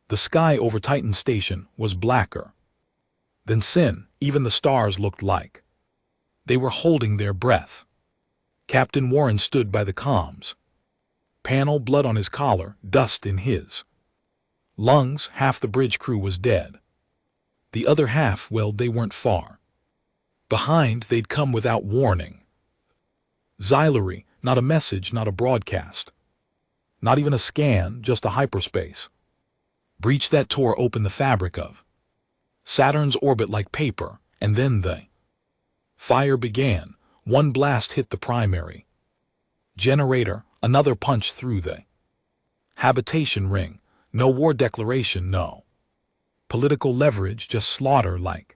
The sky over Titan Station was blacker than sin. Even the stars looked like they were holding their breath. Captain Warren stood by the comms panel, blood on his collar, dust in his lungs. Half the bridge crew was dead. The other half, well, they weren't far behind. They'd come without warning. Xylery, not a message, not a broadcast, not even a scan, just a hyperspace breach that tore open the fabric of Saturn's orbit like paper. And then the fire began. One blast hit the primary generator, another punch through the habitation ring. No war declaration, no political leverage, just slaughter, like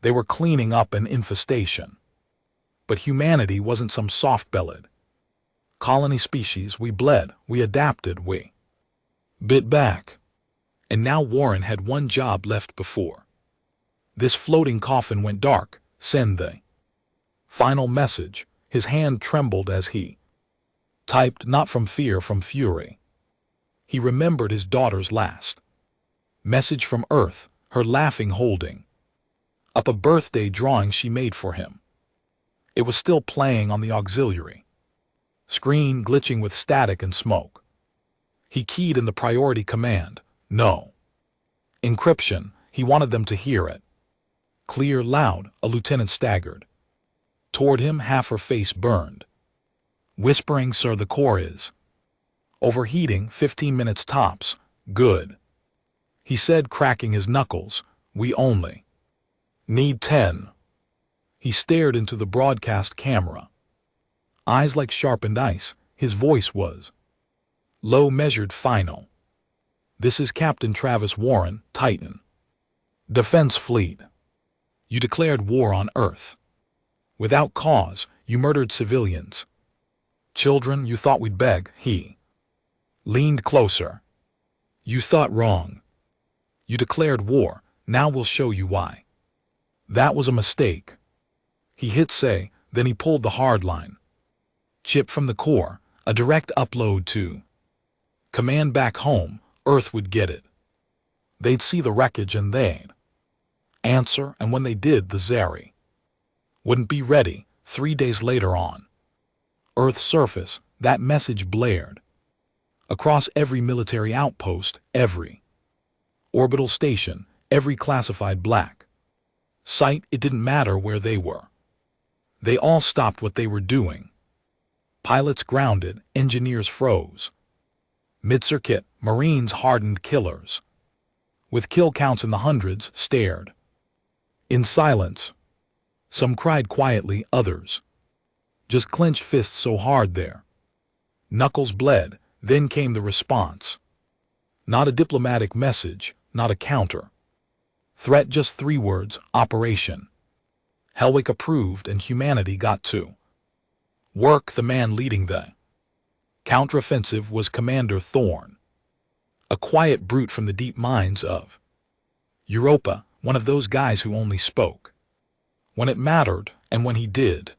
they were cleaning up an infestation. But humanity wasn't some soft-bellied colony species. We bled, we adapted, we bit back. And now Warren had one job left before this floating coffin went dark: send the final message. His hand trembled as he typed, not from fear, from fury. He remembered his daughter's last message from Earth, her laughing, holding up a birthday drawing she made for him. It was still playing on the auxiliary screen, glitching with static and smoke. He keyed in the priority command: no encryption. He wanted them to hear it clear, loud. A lieutenant staggered toward him, half her face burned, whispering, "Sir, the core is overheating. 15 minutes tops." "Good," he said, cracking his knuckles. "We only need 10. He stared into the broadcast camera, eyes like sharpened ice. His voice was low, measured, final. "This is Captain Travis Warren, Titan Defense Fleet. You declared war on Earth without cause. You murdered civilians, children. You thought we'd beg." He leaned closer. "You thought wrong. You declared war. Now we'll show you why. That was a mistake." He hit say, then he pulled the hard line. Chip from the core, a direct upload to command back home. Earth would get it. They'd see the wreckage and they'd answer, and when they did, the Zeri wouldn't be ready. 3 days later, on Earth's surface, that message blared across every military outpost, every orbital station, every classified black site. It didn't matter where they were. They all stopped what they were doing. Pilots grounded, engineers froze mid-circuit, Marines, hardened killers with kill counts in the hundreds, stared in silence. Some cried quietly, others just clenched fists so hard their knuckles bled. Then came the response. Not a diplomatic message, not a counter threat, just 3 words: Operation Hellwick. Approved, and humanity got to work. The man leading the counteroffensive was Commander Thorne, a quiet brute from the deep mines of Europa, one of those guys who only spoke when it mattered, and when he did,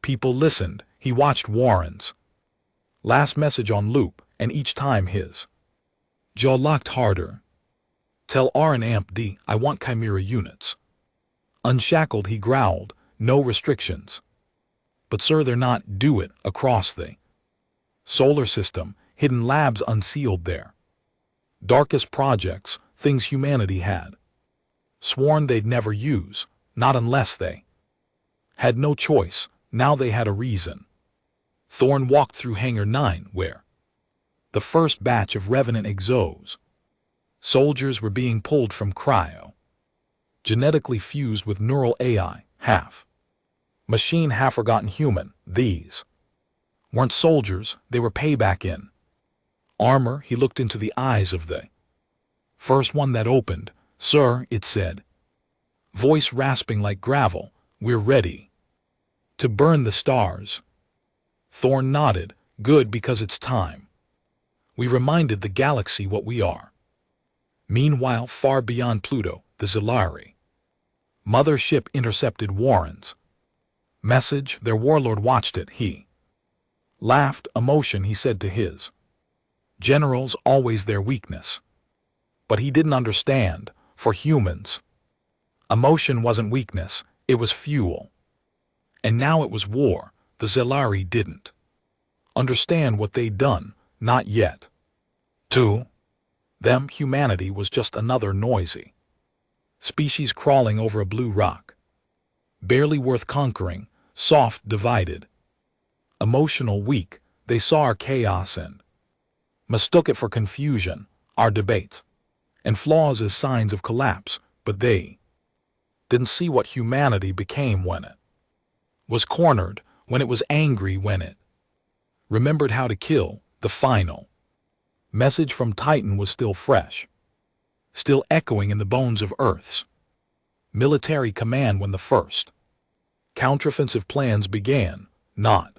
people listened. He watched Warren's last message on loop, and each time his jaw locked harder. "Tell R and Amp D I want Chimera units unshackled," he growled. "No restrictions." "But sir, they're not." "Do it across the solar system, hidden labs unsealed there, darkest projects, things humanity had sworn they'd never use, not unless they had no choice. Now they had a reason." Thorne walked through Hangar 9, where the first batch of Revenant exos soldiers were being pulled from cryo, genetically fused with neural AI, half machine, half forgotten human. These weren't soldiers, they were payback in armor. He looked into the eyes of the first one that opened. "Sir," it said, voice rasping like gravel, "we're ready to burn the stars." Thorne nodded. "Good, because it's time we reminded the galaxy what we are." Meanwhile, far beyond Pluto, the Xylery mothership intercepted Warren's message. Their warlord watched it. He laughed. "Emotion," he said to his generals, "always their weakness. But he didn't understand. For humans, emotion wasn't weakness, it was fuel. And now it was war. The Zelari didn't understand what they'd done, not yet. To them, humanity was just another noisy species crawling over a blue rock. Barely worth conquering, soft, divided, emotional, weak. They saw our chaos and mistook it for confusion, our debates and flaws as signs of collapse, but they didn't see what humanity became when it was cornered, when it was angry, when it remembered how to kill. The final message from Titan was still fresh, still echoing in the bones of Earth's military command when the first counteroffensive plans began. Not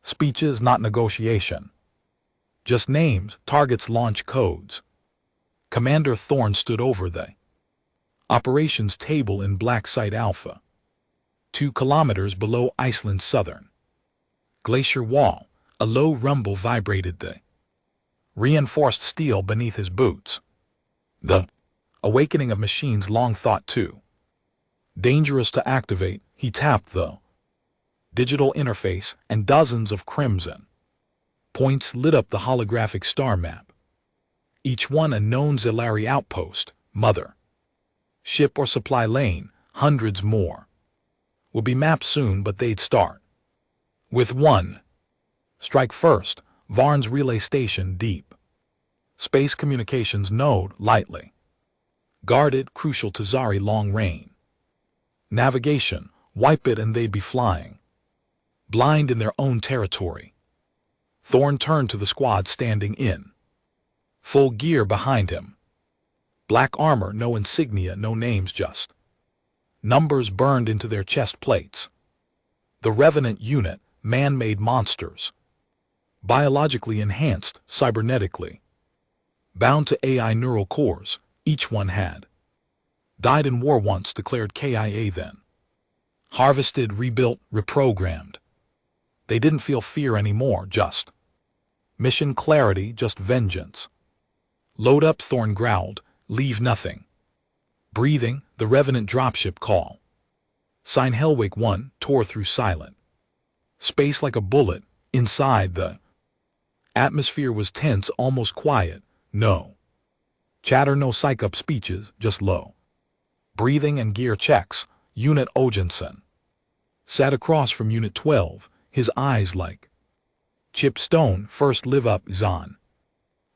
speeches, not negotiation. Just names, targets, launch codes. Commander Thorne stood over the operations table in Black Site Alpha, 2 kilometers below Iceland's southern glacier wall. A low rumble vibrated the reinforced steel beneath his boots. The awakening of machines long thought too dangerous to activate. He tapped the digital interface, and dozens of crimson points lit up the holographic star map. Each one a known Zelari outpost, mother ship or supply lane. Hundreds more would be mapped soon, but they'd start with one. Strike first, Varn's relay station, deep space communications node, lightly guarded, crucial to Zari long range navigation. Wipe it and they'd be flying blind in their own territory. Thorne turned to the squad standing in full gear behind him. Black armor, no insignia, no names, just numbers burned into their chest plates. The Revenant unit, man-made monsters, biologically enhanced, cybernetically bound to AI neural cores. Each one had died in war once, declared KIA, then harvested, rebuilt, reprogrammed. They didn't feel fear anymore, just mission clarity, just vengeance. Load up, Thorne growled. Leave nothing breathing. The Revenant dropship call sign Hellwake 1 tore through silent space like a bullet. Inside, the atmosphere was tense, almost quiet. No chatter, no psych-up speeches, just low breathing and gear checks. Unit Ojensen sat across from Unit 12, his eyes like chip stone. First live up, Zahn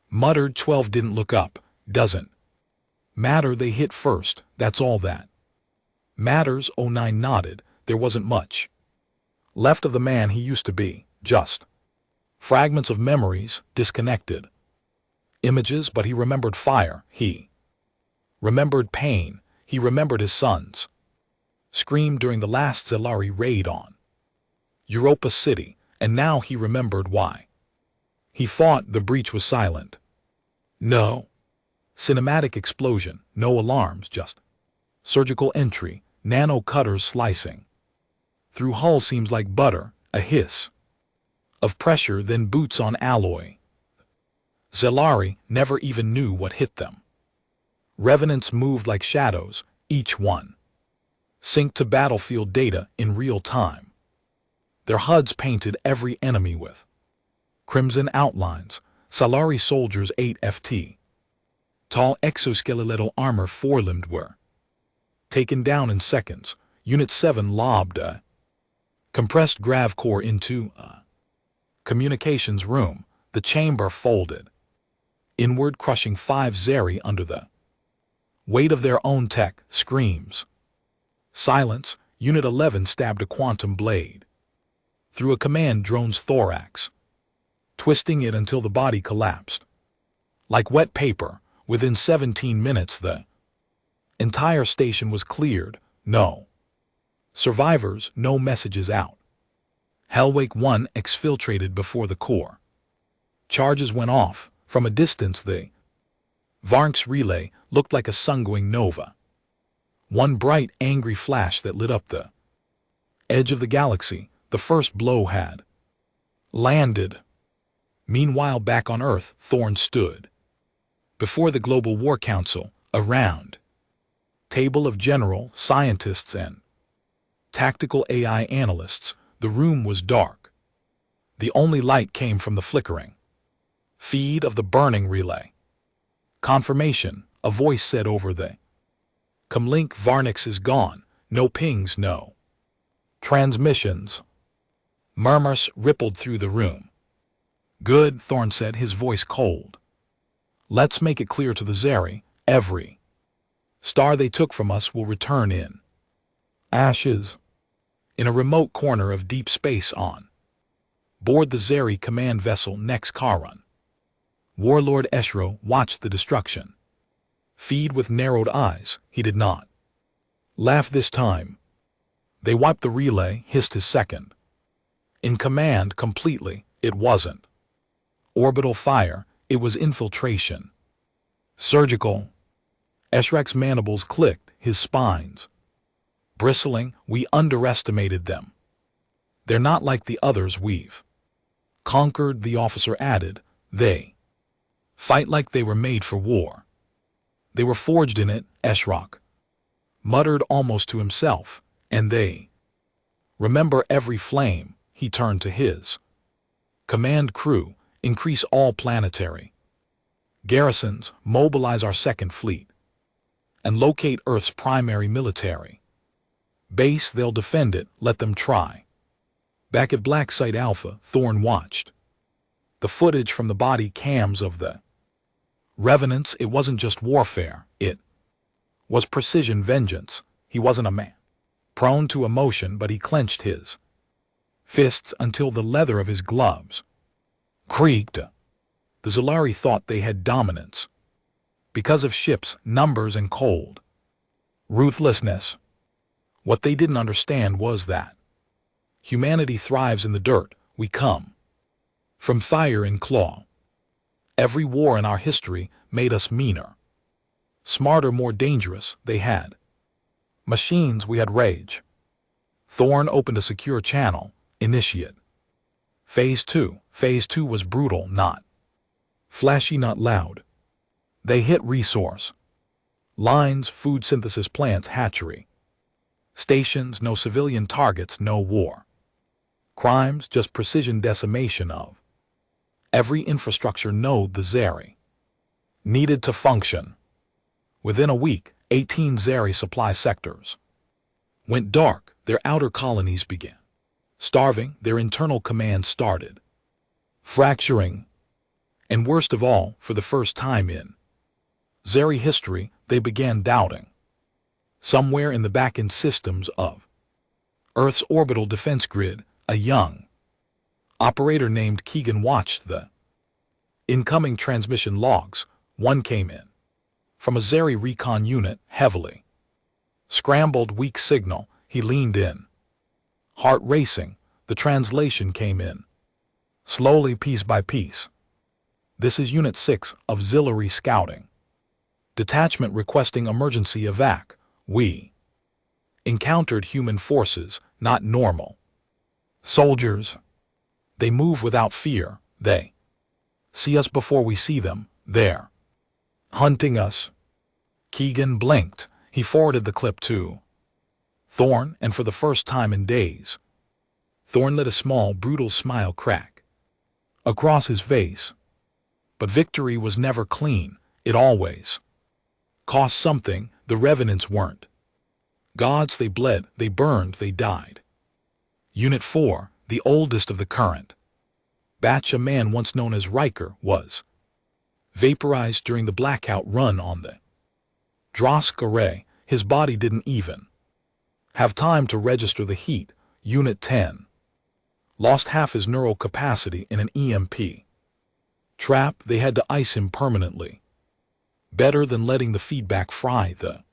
muttered. 12 didn't look up. Doesn't matter, they hit first, that's all that matters. 09 nodded. There wasn't much left of the man he used to be, just fragments of memories, disconnected images. But he remembered fire, he remembered pain, he remembered his sons screamed during the last Zelari raid on Europa City, and now he remembered why he fought. The breach was silent. No cinematic explosion, no alarms, just surgical entry, nano cutters slicing through hull seams like butter, a hiss of pressure, then boots on alloy. Zelari never even knew what hit them. Revenants moved like shadows, each one synced to battlefield data in real time. Their HUDs painted every enemy with crimson outlines. Salari soldiers 8 FT. Tall exoskeletal armor, four-limbed, were taken down in seconds. Unit 7 lobbed a compressed grav core into a communications room. The chamber folded inward, crushing 5 Zeri under the weight of their own tech. Screams. Silence. Unit 11 stabbed a quantum blade through a command drone's thorax, twisting it until the body collapsed like wet paper. Within 17 minutes, the entire station was cleared. No survivors, no messages out. Hellwake 1 exfiltrated before the core charges went off. From a distance, the Varnk's relay looked like a sun-going nova. One bright, angry flash that lit up the edge of the galaxy. The first blow had landed. Meanwhile, back on Earth, Thorne stood Before the Global War Council, around table of general scientists and tactical AI analysts, the room was dark. The only light came from the flickering feed of the burning relay. Confirmation, a voice said over the comlink. Varnix is gone. No pings, no transmissions. Murmurs rippled through the room. Good, Thorne said, his voice cold. Let's make it clear to the Zeri, every star they took from us will return in ashes. In a remote corner of deep space on board the Zeri command vessel Nex Karun, Warlord Eshro watched the destruction. Feed with narrowed eyes, he did not laugh this time. They wiped the relay, hissed his second in command completely. It wasn't orbital fire, it was infiltration. Surgical. Eshrek's mandibles clicked, his spines bristling. We underestimated them. They're not like the others we've conquered, the officer added. They fight like they were made for war. They were forged in it, Eshrok muttered almost to himself. And they remember every flame. He turned to his command crew. Increase all planetary garrisons, mobilize our second fleet, and locate Earth's primary military base. They'll defend it, let them try. Back at Black Site Alpha, Thorne watched the footage from the body cams of the revenants. It wasn't just warfare, it was precision vengeance. He wasn't a man prone to emotion, but he clenched his fists until the leather of his gloves creaked. The Zalari thought they had dominance because of ships, numbers, and cold ruthlessness. What they didn't understand was that humanity thrives in the dirt. We come from fire and claw. Every war in our history made us meaner, smarter, more dangerous. They had machines, we had rage. Thorne opened a secure channel. Initiate Phase 2. Phase 2 was brutal, not flashy, not loud. They hit resource lines, food synthesis plants, hatchery stations. No civilian targets, no war crimes, just precision decimation of every infrastructure node the Zeri needed to function. Within a week, 18 Zeri supply sectors went dark. Their outer colonies began starving. Their internal command started fracturing. And worst of all, for the first time in Zeri history, they began doubting. Somewhere in the back-end systems of Earth's orbital defense grid, a young operator named Keegan watched the incoming transmission logs. One came in from a Zeri recon unit, heavily scrambled, weak signal. He leaned in, heart racing. The translation came in slowly, piece by piece. This is Unit 6, Auxiliary Scouting Detachment requesting emergency evac. We encountered human forces, not normal soldiers. They move without fear. They see us before we see them. They're hunting us. Keegan blinked. He forwarded the clip to Thorne, and for the first time in days, Thorne let a small, brutal smile crack across his face. But victory was never clean. It always cost something. The revenants weren't gods. They bled, they burned, they died. Unit 4, the oldest of the current batch, a man once known as Riker, was vaporized during the blackout run on the Drosk array. His body didn't even have time to register the heat. Unit 10 lost half his neural capacity in an EMP trap. They had to ice him permanently. Better than letting the feedback fry the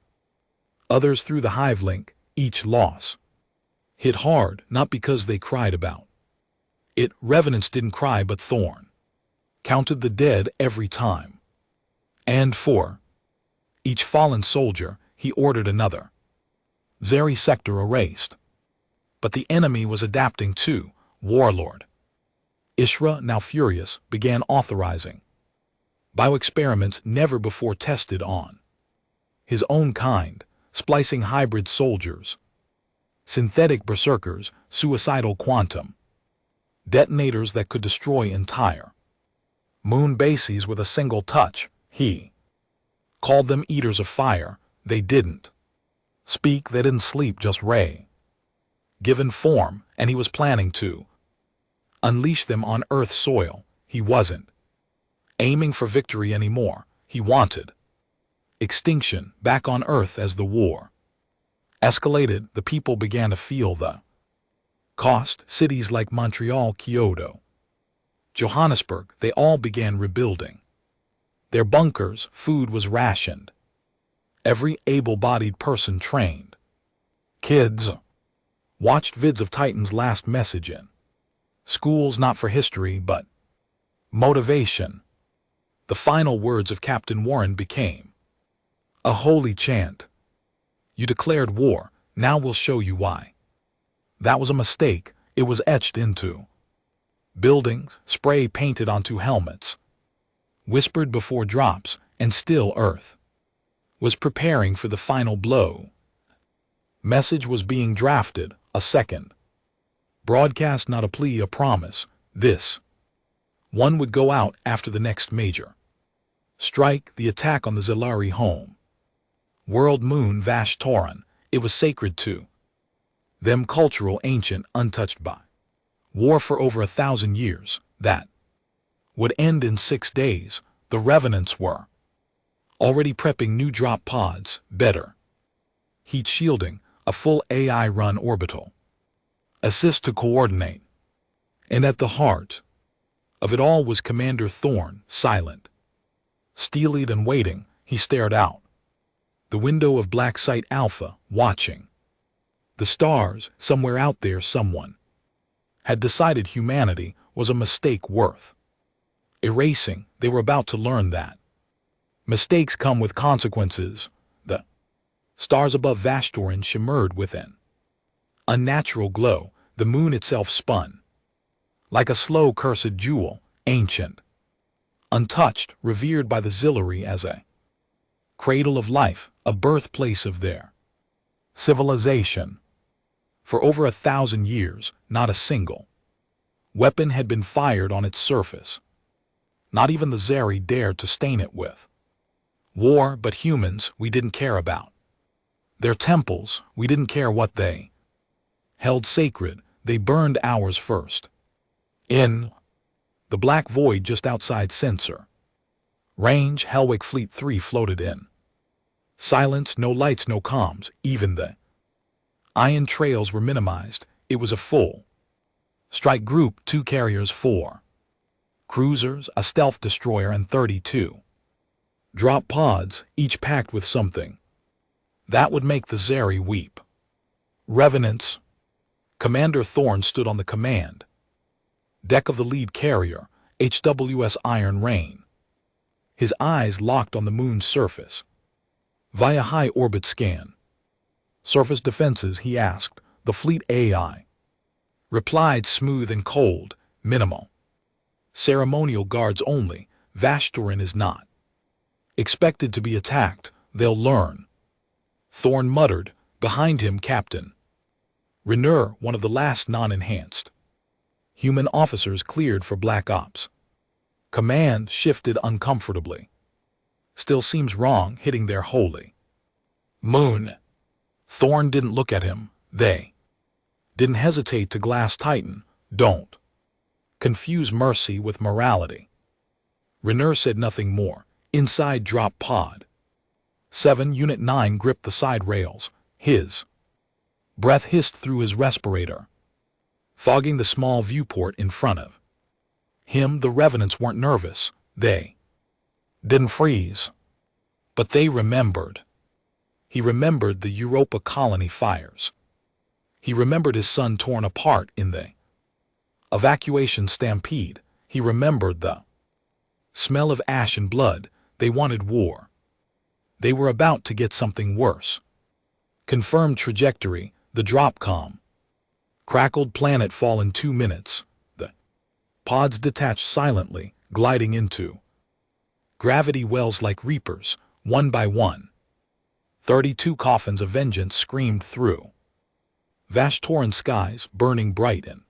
others through the hive link. Each loss hit hard, not because they cried about it. Revenants didn't cry, but Thorne counted the dead every time. And for each fallen soldier, he ordered another Zeri sector erased. But the enemy was adapting too. Warlord Ishra, now furious, began authorizing Bioexperiments never before tested on his own kind, splicing hybrid soldiers, synthetic berserkers, suicidal quantum detonators that could destroy entire moon bases with a single touch. He called them eaters of fire. They didn't speak, they didn't sleep, just ray given form, and he was planning to unleash them on Earth's soil. He wasn't aiming for victory anymore. He wanted extinction back on Earth. As the war escalated, the people began to feel the cost. Cities like Montreal, Kyoto, Johannesburg, they all began rebuilding their bunkers. Food was rationed. Every able-bodied person trained. Kids watched vids of Titan's last message in schools, not for history, but motivation. The final words of Captain Warren became a holy chant. You declared war, now we'll show you why. That was a mistake. It was etched into buildings, spray painted onto helmets, whispered before drops, and still Earth was preparing for the final blow. Message was being drafted, a second broadcast, not a plea, a promise. This one would go out after the next major strike, the attack on the Zilari home world moon Vash-Toran. It was sacred to them, cultural, ancient, untouched by war for over 1,000 years. That would end in 6 days. The Revenants were already prepping new drop pods, better heat shielding, a full AI-run orbital assist to coordinate. And at the heart of it all was Commander Thorne, silent, steely-eyed and waiting. He stared out the window of Black Site Alpha, watching the stars. Somewhere out there, someone had decided humanity was a mistake worth erasing. They were about to learn that mistakes come with consequences. The stars above Vash-Toran shimmered with an unnatural glow. The moon itself spun like a slow, cursed jewel, ancient, untouched, revered by the Zilari as a cradle of life, a birthplace of their civilization. For over 1,000 years, not a single weapon had been fired on its surface. Not even the Zeri dared to stain it with war. But humans, we didn't care about their temples. We didn't care what they held sacred. They burned ours first. In the black void just outside sensor range, Helwick Fleet 3 floated in silence. No lights, no comms. Even the ion trails were minimized. It was a full strike group, 2 carriers, 4 cruisers, a stealth destroyer, and 32 drop pods, each packed with something that would make the Zeri weep. Revenants. Commander Thorne stood on the command deck of the lead carrier, HWS Iron Rain. His eyes locked on the moon's surface. Via high orbit scan. Surface defenses, he asked. The fleet AI replied, smooth and cold, minimal. Ceremonial guards only. Vash-Toran is not expected to be attacked. They'll learn. Thorne muttered. Behind him, Captain Rainier, one of the last non-enhanced human officers cleared for Black Ops. Command shifted uncomfortably. Still seems wrong, hitting their holy moon. Thorne didn't look at him. They didn't hesitate to glass Titan. Don't confuse mercy with morality. Rainier said nothing more. Inside drop pod 7, Unit 9 gripped the side rails. His breath hissed through his respirator, fogging the small viewport in front of him. The Revenants weren't nervous. They didn't freeze. But they remembered. He remembered the Europa colony fires. He remembered his son torn apart in the evacuation stampede. He remembered the smell of ash and blood. They wanted war. They were about to get something worse. Confirmed trajectory, the dropcom. Crackled planet fall in 2 minutes. The pods detached silently, gliding into Gravity wells like reapers, one by one. 32 coffins of vengeance screamed through. Vast torrent skies burning bright and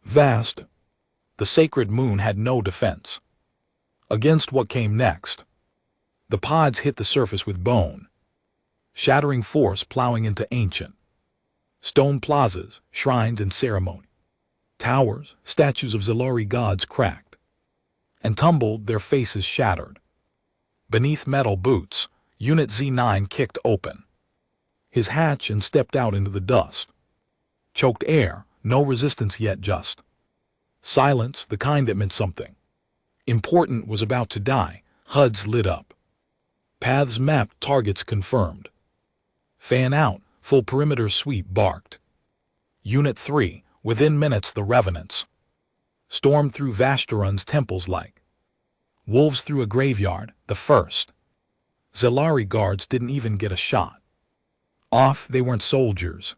vast. The sacred moon had no defense against what came next. The pods hit the surface with bone, shattering force plowing into ancient stone plazas, shrines and ceremony. Towers, statues of Zalari gods cracked and tumbled, their faces shattered. Beneath metal boots, Unit Z9 kicked open his hatch and stepped out into the dust. Choked air, no resistance yet, just silence, the kind that meant something important was about to die. HUDs lit up. Paths mapped, targets confirmed. Fan out, full perimeter sweep barked. Unit 3, within minutes the revenants stormed through Vashtorun's temples like wolves through a graveyard. The first Zalari guards didn't even get a shot off. They weren't soldiers.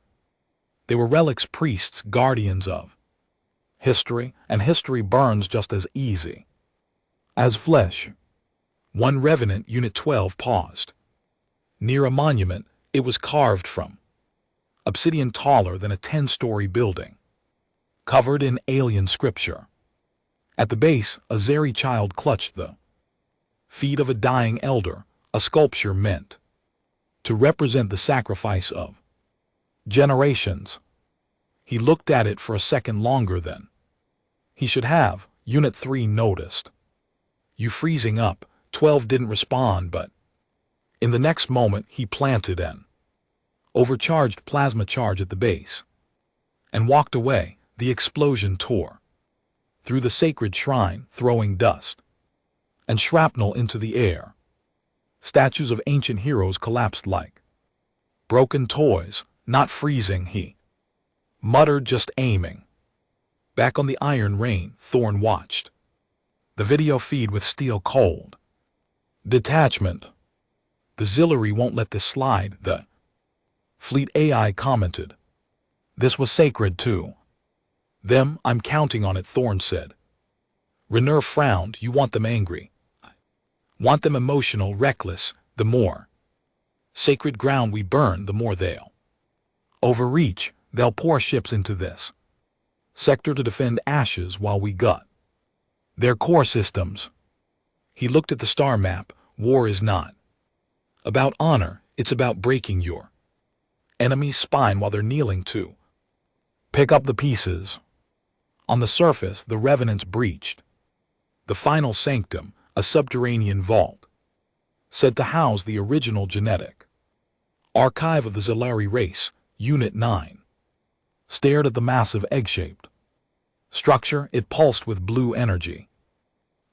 They were relics, priests, guardians of history, and history burns just as easy as flesh. One revenant, Unit 12, paused near a monument. It was carved from obsidian, taller than a 10-story building, covered in alien scripture. At the base, a Zeri child clutched the feet of a dying elder, a sculpture meant to represent the sacrifice of generations. He looked at it for a second longer than he should have. Unit 3 noticed. You freezing up. 12 didn't respond, but in the next moment he planted an overcharged plasma charge at the base and walked away. The explosion tore through the sacred shrine, throwing dust and shrapnel into the air. Statues of ancient heroes collapsed like broken toys. Not freezing, he muttered, just aiming. Back on the Iron Rain, Thorn watched the video feed with steel cold detachment. The Zilari won't let this slide, the fleet AI commented. This was sacred to them. I'm counting on it, Thorn said. Rainier frowned. You want them angry. Want them emotional, reckless. The more sacred ground we burn, the more they'll overreach. They'll pour ships into this sector to defend ashes while we gut their core systems. He looked at the star map. War is not about honor, it's about breaking your enemy's spine while they're kneeling to pick up the pieces. On the surface, the revenants breached the final sanctum, a subterranean vault said to house the original genetic archive of the Zalari race. Unit 9 stared at the massive egg-shaped structure. It pulsed with blue energy.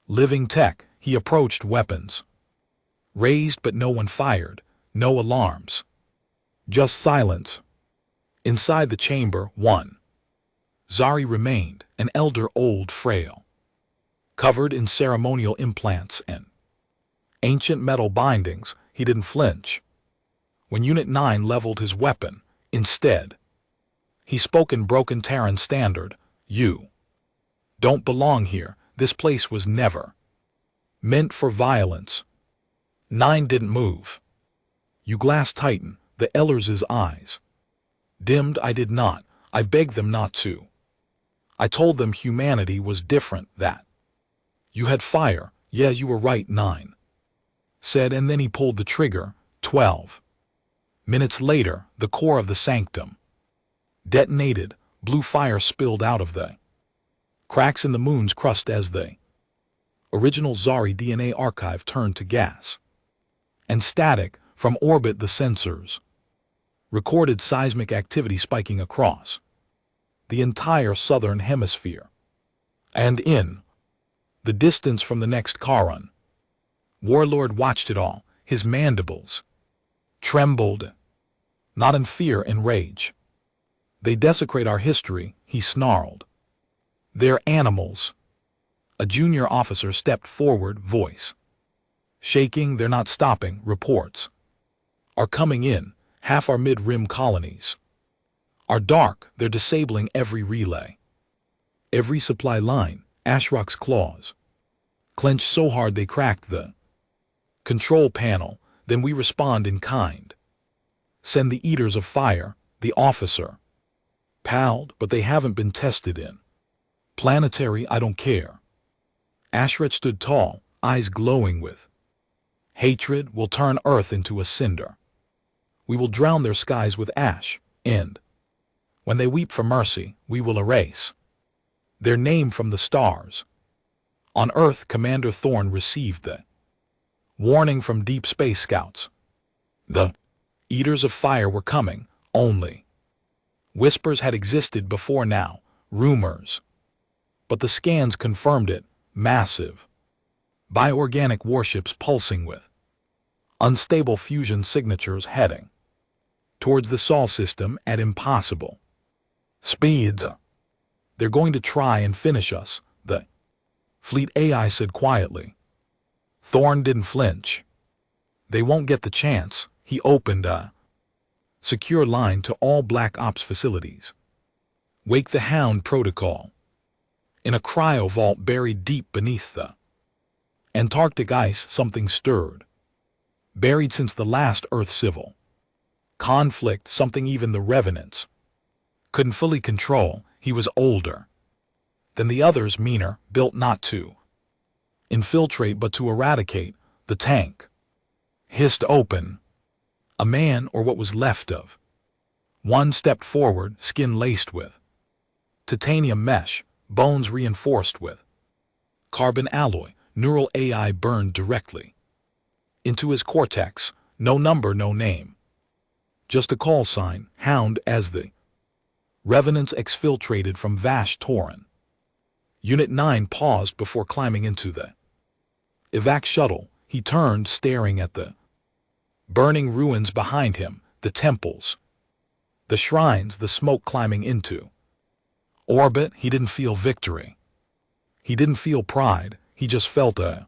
Living tech. He approached, weapons raised, but no one fired. No alarms. Just silence. Inside the chamber, one Zari remained, an elder, old, frail, covered in ceremonial implants and ancient metal bindings. He didn't flinch when Unit 9 leveled his weapon. Instead, he spoke in broken Terran standard. You don't belong here. This place was never meant for violence. 9 didn't move. You glass titan. The Ellers's eyes dimmed. I did not. I begged them not to. I told them humanity was different, that you had fire. Yeah, you were right, 9 said, and then he pulled the trigger. 12 minutes later, the core of the sanctum detonated. Blue fire spilled out of the cracks in the moon's crust as the original Zari DNA archive turned to gas and static. From orbit, the sensors recorded seismic activity spiking across the entire southern hemisphere. And in the distance from the next Charon, Warlord watched it all. His mandibles trembled, not in fear, in rage. They desecrate our history, he snarled. They're animals. A junior officer stepped forward, voice shaking. They're not stopping. Reports are coming in. Half our mid-rim colonies are dark. They're disabling every relay, every supply line. Ashrok's claws clench so hard they cracked the control panel. Then we respond in kind. Send the Eaters of Fire, the officer. Palled, but they haven't been tested in planetary, I don't care. Ashret stood tall, eyes glowing with hatred. Will turn Earth into a cinder. We will drown their skies with ash, and when they weep for mercy, we will erase their name from the stars. On Earth, Commander Thorne received the warning from Deep Space Scouts. The Eaters of Fire were coming, only whispers had existed before now, rumors. But the scans confirmed it, massive bioorganic warships pulsing with unstable fusion signatures heading towards the Sol system at impossible speeds. They're going to try and finish us, the fleet AI said quietly. Thorne didn't flinch. They won't get the chance. He opened a secure line to all Black Ops facilities. Wake the Hound protocol. In a cryo vault buried deep beneath the Antarctic ice, something stirred. Buried since the last Earth civil conflict, something even the Revenants couldn't fully control. He was older than the others, meaner, built not to infiltrate but to eradicate. The tank hissed open. A man, or what was left of one, stepped forward, skin laced with titanium mesh, bones reinforced with carbon alloy. Neural AI burned directly into his cortex. No number, no name. Just a call sign, Hound, as the Revenants exfiltrated from Vash Torin. Unit 9 paused before climbing into the evac shuttle. He turned, staring at the burning ruins behind him, the temples, the shrines, the smoke climbing into orbit. He didn't feel victory. He didn't feel pride. He just felt a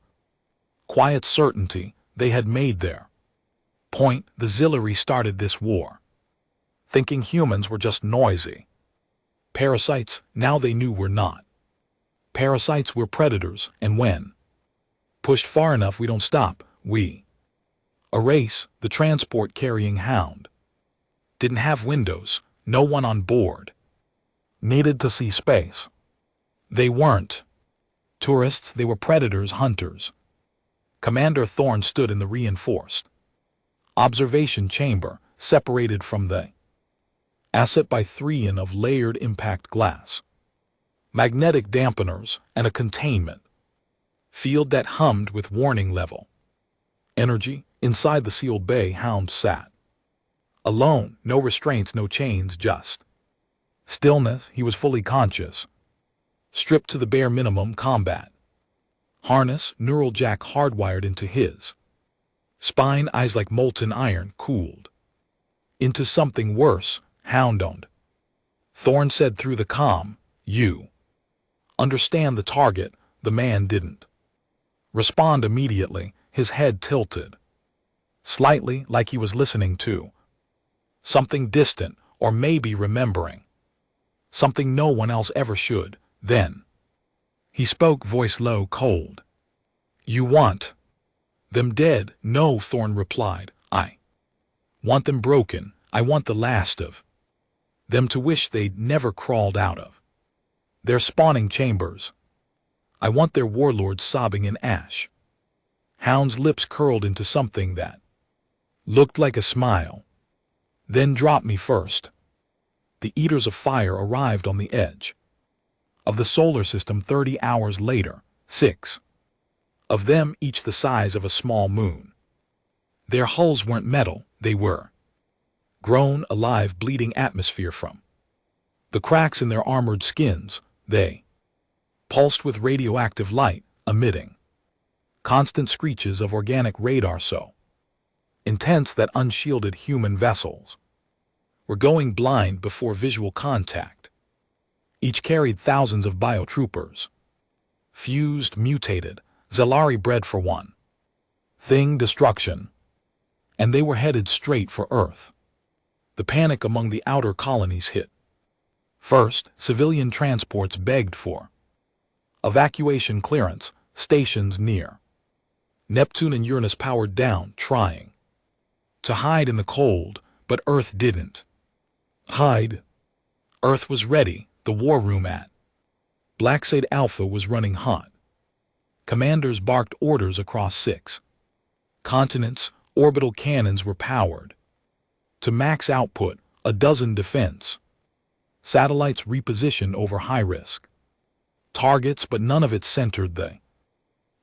quiet certainty. They had made their point. The Zillary started this war, thinking humans were just noisy parasites. Now they knew we're not parasites, we're predators, and when pushed far enough, we don't stop. We erase. The transport carrying Hound didn't have windows. No one on board needed to see space. They weren't tourists, they were predators, hunters. Commander Thorne stood in the reinforced observation chamber, separated from the asset by 3 in of layered impact glass, magnetic dampeners, and a containment field that hummed with warning level energy. Inside the sealed bay, Hound sat alone. No restraints, no chains, just stillness. He was fully conscious, stripped to the bare minimum. Combat harness, neural jack hardwired into his spine. Eyes like molten iron, cooled into something worse. Hound owned. Thorne said through the comm, "You understand the target." The man didn't respond immediately. His head tilted slightly, like he was listening to something distant, or maybe remembering something no one else ever should. Then he spoke, voice low, cold. "You want them dead?" "No," Thorne replied. "I want them broken. I want the last of them to wish they'd never crawled out of their spawning chambers. I want their warlords sobbing in ash." Hound's lips curled into something that looked like a smile. "Then drop me first." The Eaters of Fire arrived on the edge of the solar system 30 hours later, 6 of them, each the size of a small moon. Their hulls weren't metal, they were grown, alive, bleeding atmosphere from the cracks in their armored skins. They pulsed with radioactive light, emitting constant screeches of organic radar so intense that unshielded human vessels were going blind before visual contact. Each carried thousands of biotroopers, fused, mutated, Zellari bred for one thing: destruction. And they were headed straight for Earth. The panic among the outer colonies hit first. Civilian transports begged for evacuation clearance. Stations near. Neptune and Uranus powered down, trying to hide in the cold, but Earth didn't hide. Earth was ready, the war room at Blacksade Alpha was running hot. Commanders barked orders across 6 continents. Orbital cannons were powered to max output, a dozen defense satellites repositioned over high-risk targets, but none of it centered the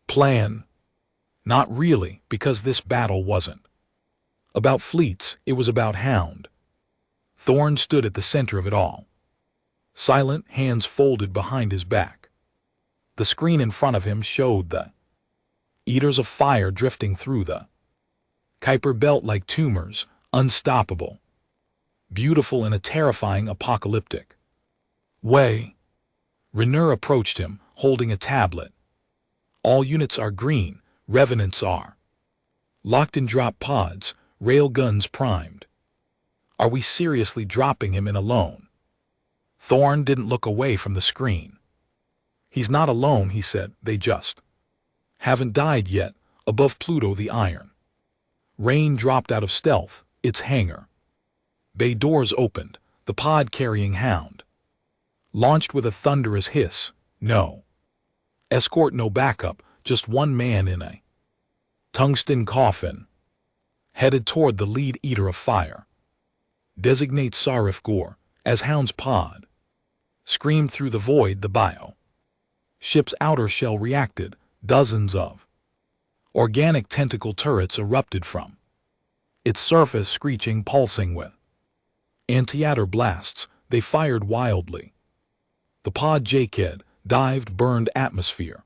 plan. Not really, because this battle wasn't about fleets, it was about Hound. Thorn stood at the center of it all, silent, hands folded behind his back. The screen in front of him showed the eaters of fire drifting through the Kuiper belt like tumors, unstoppable, beautiful in a terrifying apocalyptic way. Rainier approached him, holding a tablet. All units are green, revenants are locked in drop pods, rail guns primed. Are we seriously dropping him in alone? Thorn didn't look away from the screen. He's not alone, he said, they just haven't died yet. Above Pluto, the iron rain dropped out of stealth, its hangar bay doors opened, the pod carrying Hound launched with a thunderous hiss. No escort, no backup, just one man in a tungsten coffin, headed toward the lead eater of fire. Designate Sarif Gore as Hound's pod screamed through the void. The bio ship's outer shell reacted. Dozens of organic tentacle turrets erupted from its surface, screeching, pulsing with anti-atter blasts. They fired wildly. The pod Jaked dived, burned atmosphere.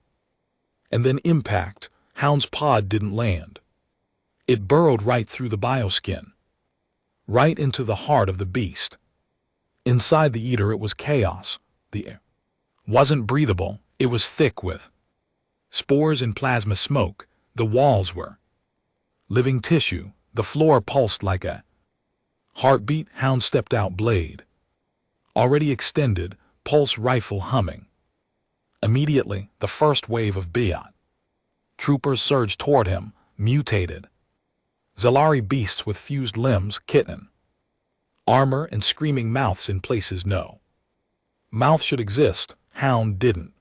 And then impact. Hound's pod didn't land. It burrowed right through the bioskin, right into the heart of the beast. Inside the eater it was chaos. The air wasn't breathable, it was thick with spores and plasma smoke. The walls were living tissue. The floor pulsed like a heartbeat. Hound stepped out, blade already extended, pulse rifle humming. Immediately, the first wave of Biot troopers surged toward him, mutated Zalari beasts with fused limbs, kitten armor, and screaming mouths in places no mouth should exist. Hound didn't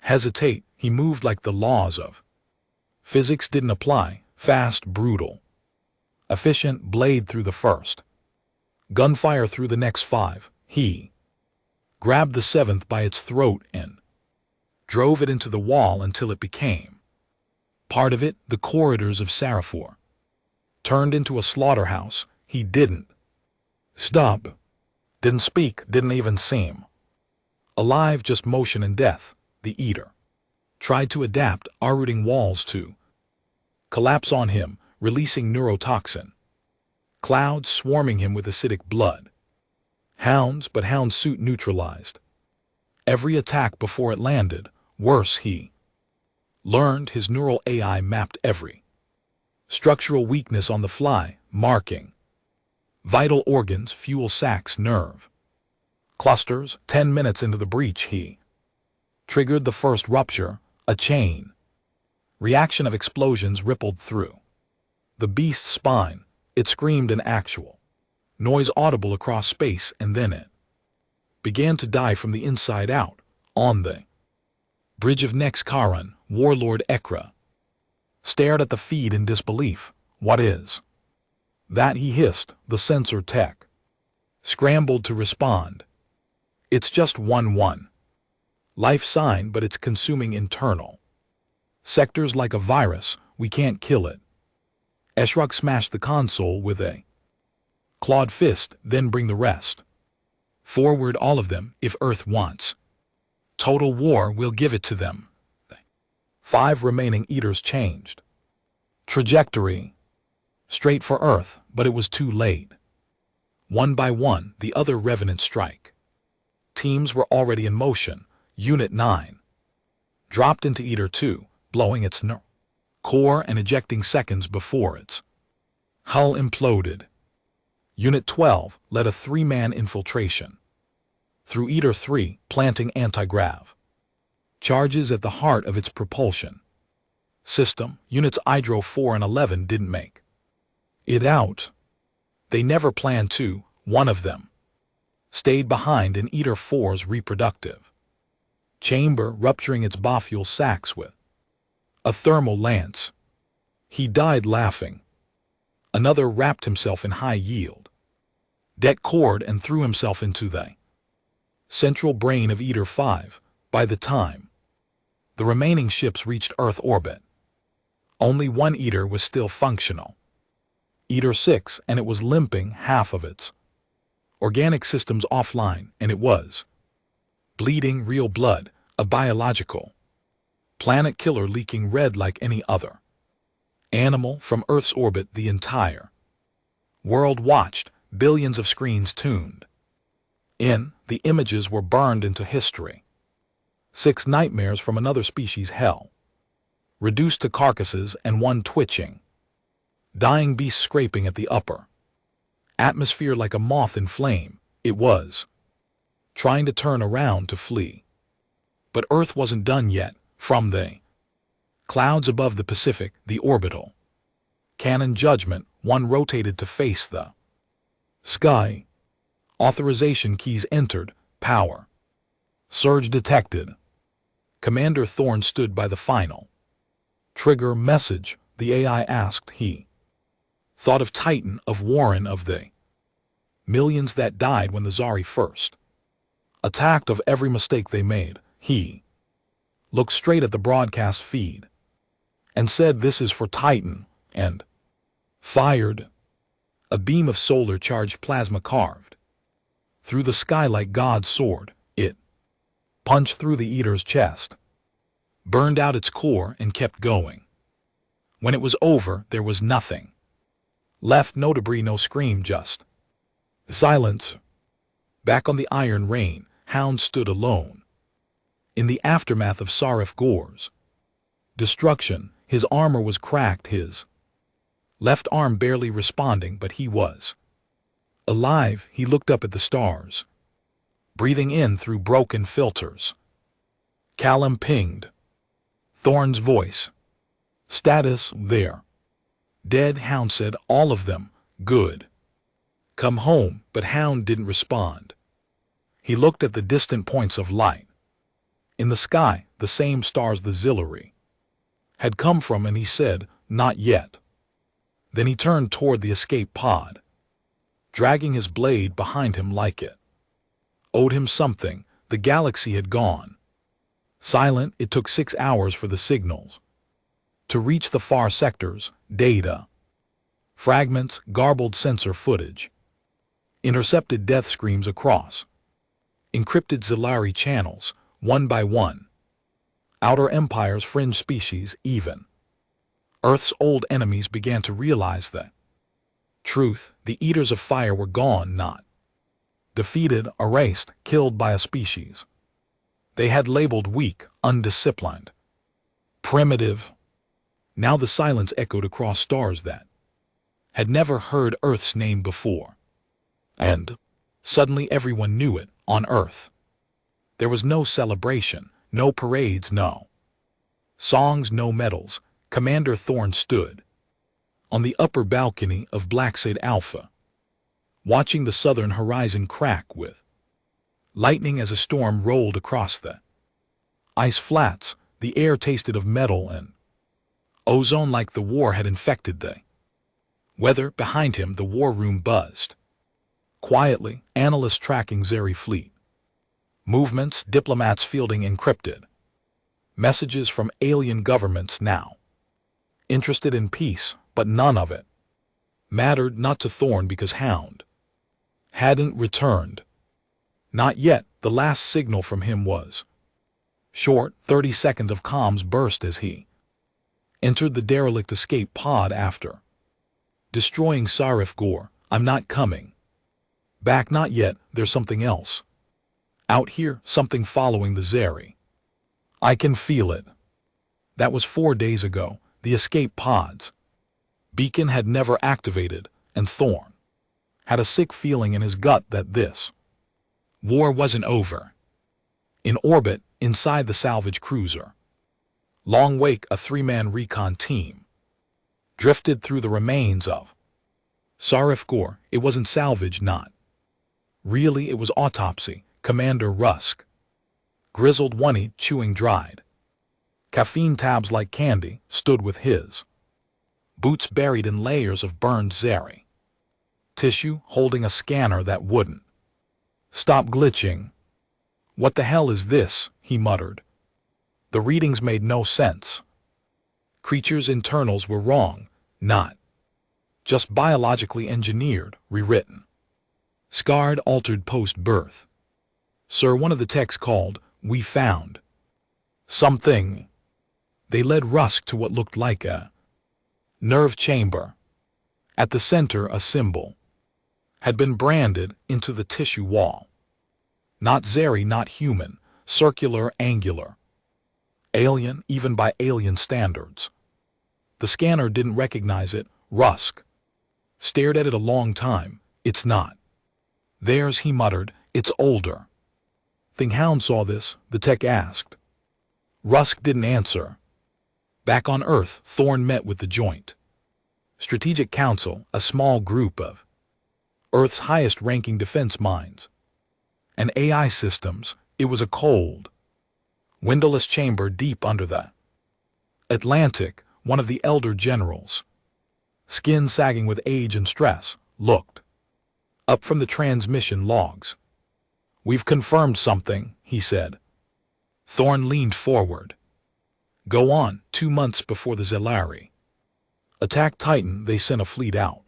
hesitate. He moved like the laws of physics didn't apply. Fast, brutal, efficient, blade through the first, gunfire through the next 5. He grabbed the 7th by its throat and drove it into the wall until it became part of it. The corridors of Sarafor turned into a slaughterhouse. He didn't stop, didn't speak, didn't even seem alive, just motion and death. The eater tried to adapt, rooting walls to collapse on him, releasing neurotoxin clouds, swarming him with acidic blood. Hounds, but Hound's suit neutralized every attack before it landed. Worse, he learned. His neural AI mapped every structural weakness on the fly, marking vital organs, fuel sacs, nerve clusters. 10 minutes into the breach, he triggered the first rupture. A chain reaction of explosions rippled through the beast's spine. It screamed, an actual noise audible across space, and then it began to die from the inside out. On the bridge of Nexcaran, Warlord Ekra stared at the feed in disbelief. What is that? He hissed. The sensor tech scrambled to respond. It's just 1-1 life sign, but it's consuming internal sectors like a virus. We can't kill it. Eshruk smashed the console with a clawed fist. Then bring the rest forward, all of them. If Earth wants total war, we'll give it to them. 5 remaining eaters changed trajectory straight for Earth, but it was too late. One by one, the other revenant strike teams were already in motion. Unit 9 dropped into Eater 2, blowing its core and ejecting seconds before its hull imploded. Unit 12 led a 3-man infiltration through Eater 3, planting anti-grav Charges at the heart of its propulsion system. Units Hydro 4 and 11 didn't make it out. They never planned to. One of them stayed behind in Eater 4's reproductive chamber, rupturing its biofuel sacks with a thermal lance. He died laughing. Another wrapped himself in high-yield det cord and threw himself into the central brain of Eater 5. By the time the remaining ships reached Earth orbit, only one Eater was still functional. Eater 6, and it was limping, half of its organic systems offline, and it was bleeding real blood, a biological planet killer leaking red like any other animal from Earth's orbit. The entire world watched, billions of screens tuned in. The images were burned into history. 6 nightmares from another species, hell reduced to carcasses, and one twitching, dying beast scraping at the upper atmosphere like a moth in flame. It was trying to turn around to flee. But Earth wasn't done yet. From the clouds above the Pacific, the orbital cannon judgment, one rotated to face the sky. Authorization keys entered. Power surge detected. Commander Thorne stood by the final trigger message. The AI asked. He thought of Titan, of Warren, of the millions that died when the Zari first attacked, of every mistake they made. He looked straight at the broadcast feed and said, "This is for Titan," and fired. A beam of solar-charged plasma carved through the sky like God's sword. It punched through the Eater's chest, burned out its core, and kept going. When it was over, there was nothing left. No debris, no scream, just silence. Back on the Iron Rain, Hound stood alone. In the aftermath of Sarif Gore's destruction, his armor was cracked, his left arm barely responding, but he was alive. He looked up at the stars, breathing in through broken filters. Callum pinged Thorne's voice. "Status there." "Dead," Hound said. "All of them." "Good. Come home." But Hound didn't respond. He looked at the distant points of light in the sky, the same stars the Zillary had come from, and he said, "Not yet." Then he turned toward the escape pod, dragging his blade behind him like it owed him something. The galaxy had gone silent. It took 6 hours for the signals to reach the far sectors. Data fragments, garbled sensor footage, intercepted death screams across encrypted Zillari channels, one by one. Outer empires, fringe species, even Earth's old enemies began to realize the truth. The Eaters of Fire were gone, not defeated, erased, killed by a species they had labeled weak, undisciplined, primitive. Now the silence echoed across stars that had never heard Earth's name before. And suddenly everyone knew it. On Earth, there was no celebration, no parades, no songs, no medals. Commander Thorne stood on the upper balcony of Blackshade Alpha, watching the southern horizon crack with lightning as a storm rolled across the ice flats. The air tasted of metal and ozone, like the war had infected the weather. Behind him, the war room buzzed quietly, analysts tracking Zeri fleet movements, diplomats fielding encrypted messages from alien governments, now interested in peace. But none of it mattered, not to Thorne, because Hound hadn't returned. Not yet. The last signal from him was short. 30 seconds of comms burst as he entered the derelict escape pod after destroying Sarif Gore. "I'm not coming back, not yet. There's something else out here, something following the Zeri. I can feel it." That was 4 days ago. The escape pod's beacon had never activated, and Thorne had a sick feeling in his gut that this war wasn't over. In orbit, inside the salvage cruiser. Long Wake, a three-man recon team, drifted through the remains of SciFiStories. It wasn't salvage, not really, it was autopsy. Commander Rusk, grizzled one-eyed, chewing dried caffeine tabs like candy, stood with his boots buried in layers of burned Zeri tissue, holding a scanner that wouldn't stop glitching. "What the hell is this?" he muttered. The readings made no sense. Creature's internals were wrong, not just biologically engineered, rewritten. Scarred, altered post-birth. "Sir," one of the techs called, "we found something." They led Rusk to what looked like a nerve chamber. At the center, a symbol had been branded into the tissue wall. Not Zeri, not human, circular, angular. Alien, even by alien standards. The scanner didn't recognize it. Rusk stared at it a long time. "It's not theirs," he muttered. "It's older." "Thinghound saw this?" the tech asked. Rusk didn't answer. Back on Earth, Thorne met with the Joint Strategic Council, a small group of Earth's highest-ranking defense minds and AI systems. It was a cold, windowless chamber deep under the Atlantic. One of the elder generals, skin sagging with age and stress, looked up from the transmission logs. "We've confirmed something," he said. Thorne leaned forward. "Go on." 2 months before the Zelari attacked Titan, they sent a fleet out.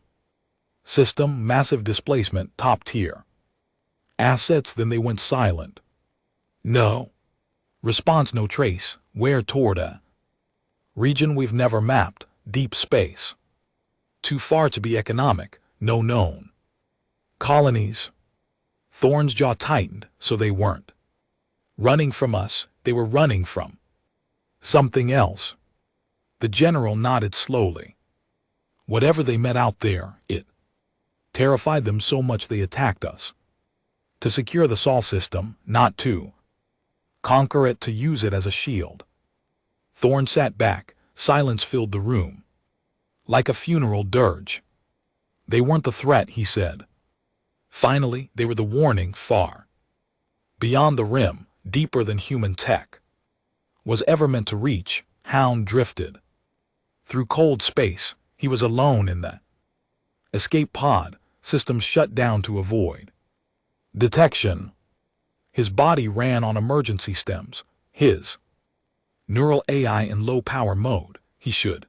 System, massive displacement, top tier assets. Then they went silent. No response, no trace. Where? Toward a region we've never mapped. Deep space. Too far to be economic. No known colonies. Thorne's jaw tightened. So they weren't running from us, they were running from something else. The general nodded slowly. Whatever they met out there, it terrified them so much they attacked us. To secure the Sol system, not to conquer it, to use it as a shield. Thorne sat back. Silence filled the room, like a funeral dirge. "They weren't the threat," he said. "Finally, they were the warning, far beyond the rim, deeper than human tech was ever meant to reach." Hound drifted through cold space. He was alone in the escape pod, systems shut down to avoid detection. His body ran on emergency stems, his neural AI in low-power mode. He should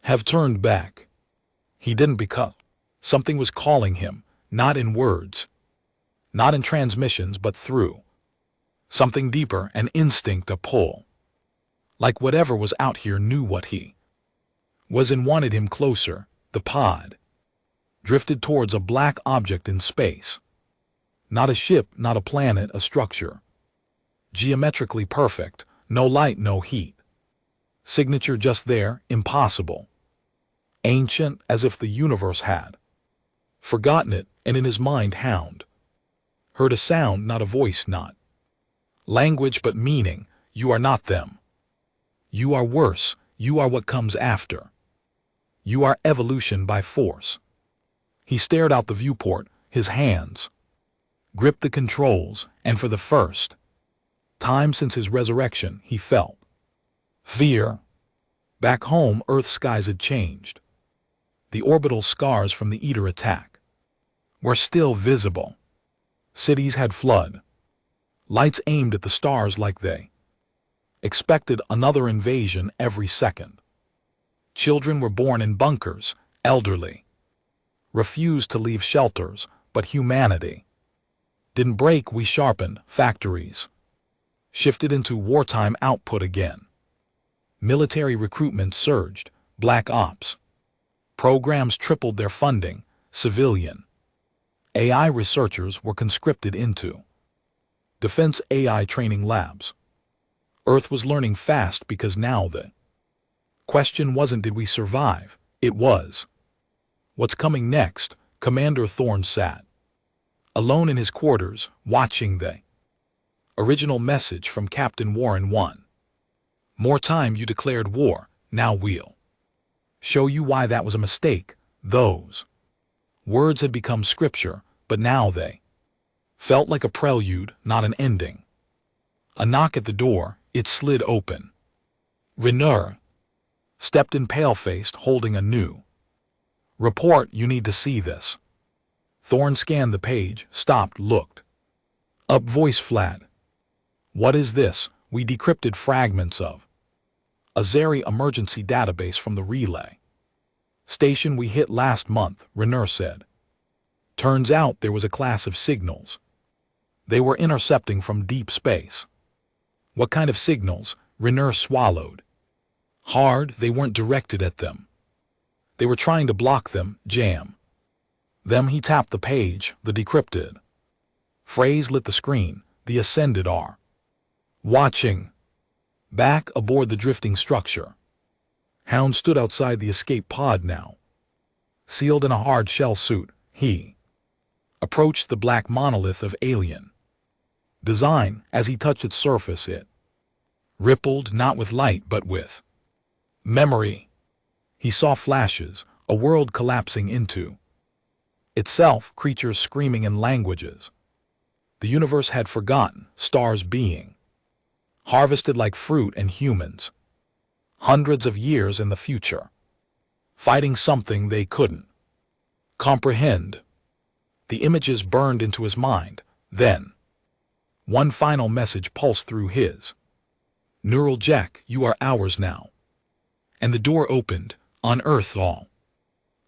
have turned back. He didn't, because something was calling him, not in words, not in transmissions, but through something deeper, an instinct, a pull. Like whatever was out here knew what he was and wanted him closer. The pod drifted towards a black object in space. Not a ship, not a planet, a structure. Geometrically perfect, no light, no heat. Signature just there, impossible. Ancient, as if the universe had forgotten it, and in his mind Hound heard a sound, not a voice, not language, but meaning. "You are not them. You are worse. You are what comes after. You are evolution by force." He stared out the viewport. His hands gripped the controls, and for the first time since his resurrection, he felt fear. Back home, Earth's skies had changed. The orbital scars from the Eater attack were still visible. Cities had flood lights aimed at the stars like they expected another invasion every second. Children were born in bunkers, elderly refused to leave shelters, but humanity didn't break. We sharpened. Factories shifted into wartime output again. Military recruitment surged. Black Ops programs tripled their funding. Civilian AI researchers were conscripted into defense AI training labs. Earth was learning fast, because now the question wasn't did we survive, it was what's coming next. Commander Thorne sat alone in his quarters, watching the Original message from Captain Warren 1. More time you declared war, now we'll show you why that was a mistake. Those words had become scripture, but now they felt like a prelude, not an ending. A knock at the door, it slid open. Renaud stepped in pale-faced, holding a new report. You need to see this. Thorne scanned the page, stopped, looked up, voice flat. What is this? We decrypted fragments of a Zeri emergency database from the relay station we hit last month, Renaud said. Turns out there was a class of signals they were intercepting from deep space. What kind of signals? Renaud swallowed hard. They weren't directed at them. They were trying to block them, jam them. He tapped the page. The decrypted phrase lit the screen. The Ascended are watching. Back aboard the drifting structure. Hound stood outside the escape pod now. Sealed in a hard shell suit, he approached the black monolith of alien design. As he touched its surface, it rippled, not with light but with memory. He saw flashes, a world collapsing into itself, creatures screaming in languages the universe had forgotten, stars being harvested like fruit, and humans hundreds of years in the future fighting something they couldn't comprehend. The images burned into his mind. Then one final message pulsed through his neural jack. You are ours now. And the door opened. On Earth, all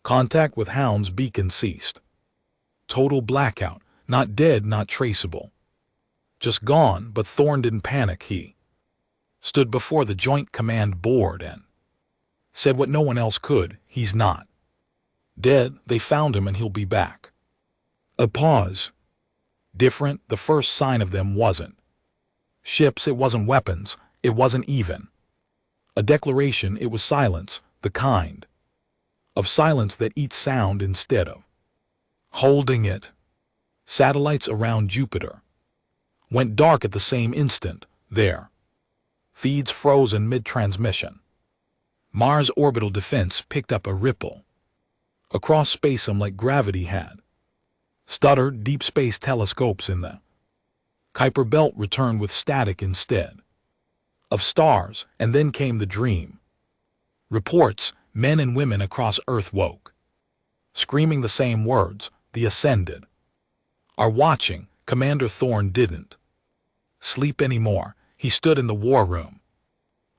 contact with Hound's beacon ceased. Total blackout. Not dead, not traceable. Just gone. But Thorne didn't panic. He stood before the Joint Command Board and said what no one else could. He's not dead. They found him and he'll be back. A pause. Different. The first sign of them wasn't ships, it wasn't weapons, it wasn't even a declaration. It was silence, the kind of silence that eats sound instead of holding it. Satellites around Jupiter went dark at the same instant. Their feeds froze in mid-transmission. Mars' orbital defense picked up a ripple across spacem like gravity had stuttered. Deep space telescopes in the Kuiper belt returned with static instead of stars. And then came the dream reports. Men and women across Earth woke, screaming the same words. The Ascended are watching. Commander Thorne didn't sleep anymore. He stood in the war room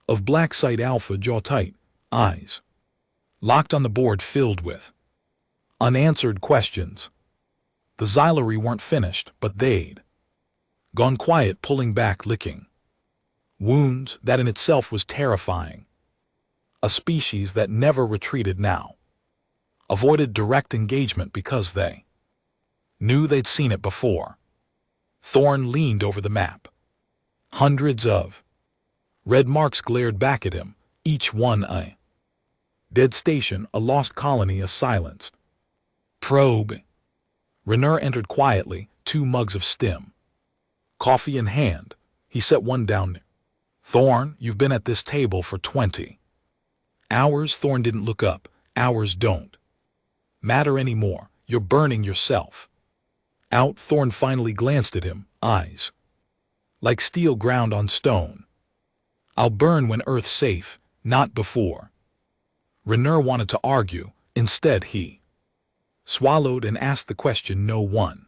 of Black Site Alpha, jaw tight, eyes locked on the board filled with unanswered questions. The Xylari weren't finished, but they'd gone quiet, pulling back, licking wounds. That in itself was terrifying. A species that never retreated now avoided direct engagement because they knew they'd seen it before. Thorne leaned over the map. Hundreds of red marks glared back at him, each one a dead station, a lost colony, a silenced probe. Renaud entered quietly, 2 mugs of stim coffee in hand. He set one down. Thorne, you've been at this table for 20 hours. Thorne didn't look up. Hours don't matter anymore. You're burning yourself out. Thorne finally glanced at him, eyes like steel ground on stone. I'll burn when Earth's safe, not before. Renaud wanted to argue. Instead he swallowed and asked the question no one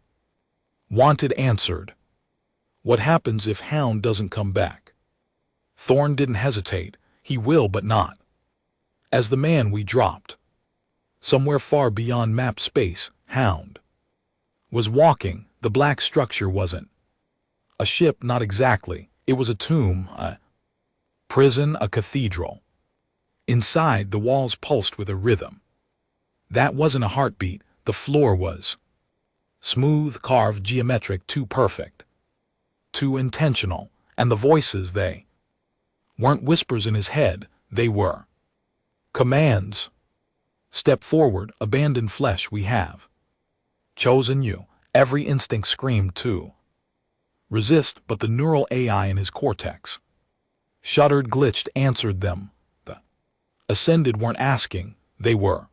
wanted answered. What happens if Hound doesn't come back? Thorne didn't hesitate. He will, but not as the man we dropped. Somewhere far beyond map space, Hound was walking. The black structure wasn't a ship, not exactly. It was a tomb, a prison, a cathedral. Inside, the walls pulsed with a rhythm. That wasn't a heartbeat. The floor was smooth, carved, geometric, too perfect, too intentional. And the voices, they weren't whispers in his head. They were commands. Step forward, abandon flesh. We have chosen you. Every instinct screamed to Resist, but the neural AI in his cortex. Shuttered, glitched, answered them. The Ascended weren't asking, they were.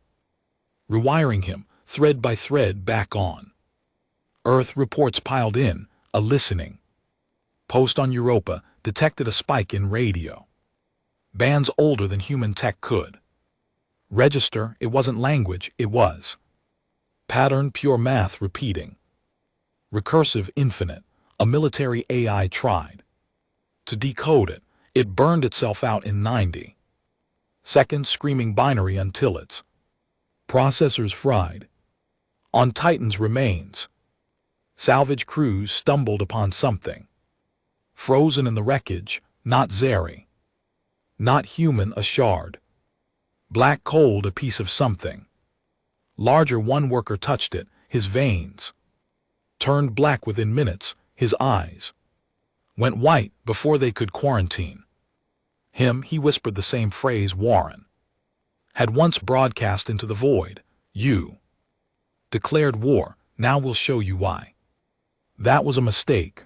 Rewiring him, thread by thread, back on. Earth reports piled in, a listening. Post on Europa detected a spike in radio. Bands older than human tech could. Register, it wasn't language, it was. Pattern, pure math repeating. Recursive, infinite, a military AI tried. To decode it, it burned itself out in 90 seconds, screaming binary until its processors fried. On Titan's remains, salvage crews stumbled upon something. Frozen in the wreckage, not Zeri. Not human, a shard. Black cold, a piece of something. Larger, one worker touched it, his veins turned black within minutes, his eyes went white before they could quarantine him. He whispered the same phrase Warren had once broadcast into the void. You declared war, now we'll show you why. That was a mistake.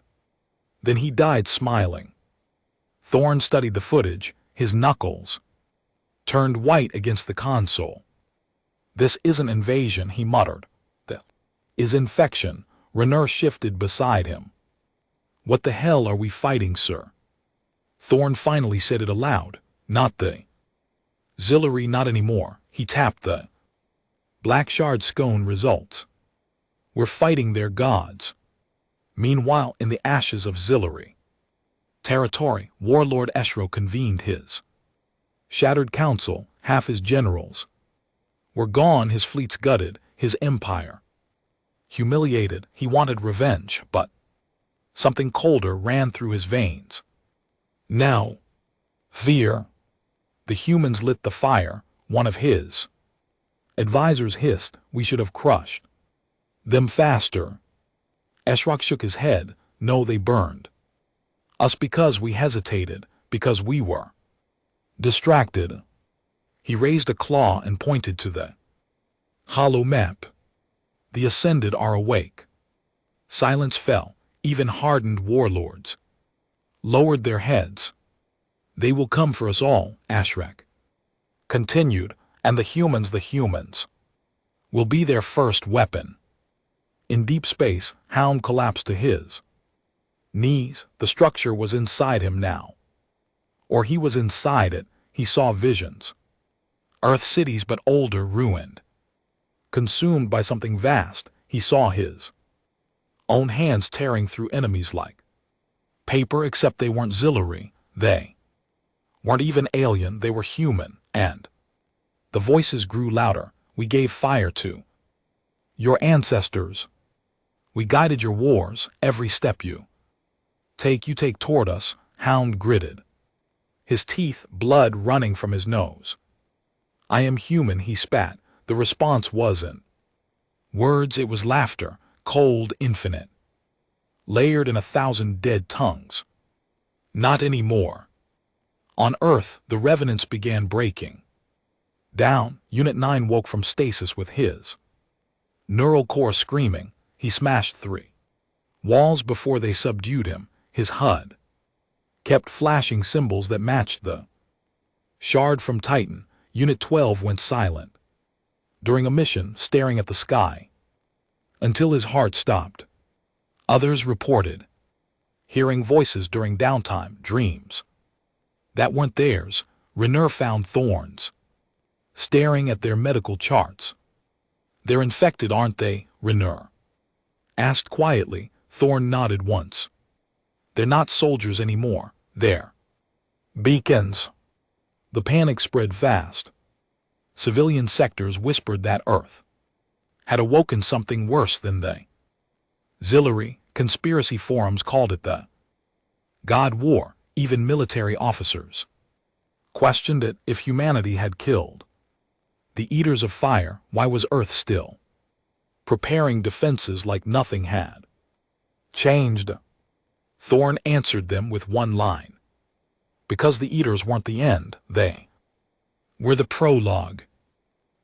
Then he died smiling. Thorne studied the footage, his knuckles turned white against the console. This isn't invasion, he muttered. This is infection. Raynor shifted beside him. What the hell are we fighting, sir? Thorne finally said it aloud. Not the Zillary, not anymore. He tapped the black shard scone results. We're fighting their gods. Meanwhile, in the ashes of Zillary territory, Warlord Eshro convened his shattered council. Half his generals were gone, his fleets gutted, his empire humiliated. He wanted revenge, but something colder ran through his veins. Now, fear. The humans lit the fire. One of his advisors hissed, we should have crushed them faster. Eshrock shook his head. No, they burned us because we hesitated, because we were distracted. He raised a claw and pointed to the hollow map. The Ascended are awake. Silence fell. Even hardened warlords lowered their heads. They will come for us all, Ashrek continued, and the humans will be their first weapon. In deep space, Hound collapsed to his knees. The structure was inside him now. Or he was inside it. He saw visions. Earth cities, but older, ruined. Consumed by something vast. He saw his own hands tearing through enemies like paper, except they weren't Zillary. They weren't even alien, they were human, and the voices grew louder. We gave fire to your ancestors. We guided your wars, every step you take toward us. Hound gritted, his teeth, blood running from his nose. I am human, he spat. The response wasn't words, it was laughter, cold, infinite, layered in 1,000 dead tongues. Not anymore. On Earth, the revenants began breaking down. Unit 9 woke from stasis with his neural core screaming. He smashed 3 walls before they subdued him. His HUD kept flashing symbols that matched the shard from Titan. Unit 12 went silent during a mission, staring at the sky until his heart stopped. Others reported hearing voices during downtime, dreams that weren't theirs. Raynor found Thorns staring at their medical charts. They're infected, aren't they? Raynor asked quietly. Thorn nodded once. They're not soldiers anymore. They're beacons. The panic spread fast. Civilian sectors whispered that Earth had awoken something worse than they. Zillary, conspiracy forums called it the God War. Even military officers questioned it. If humanity had killed the Eaters of Fire, why was Earth still preparing defenses like nothing had changed? Thorn answered them with one line. Because the Eaters weren't the end, they were the prologue.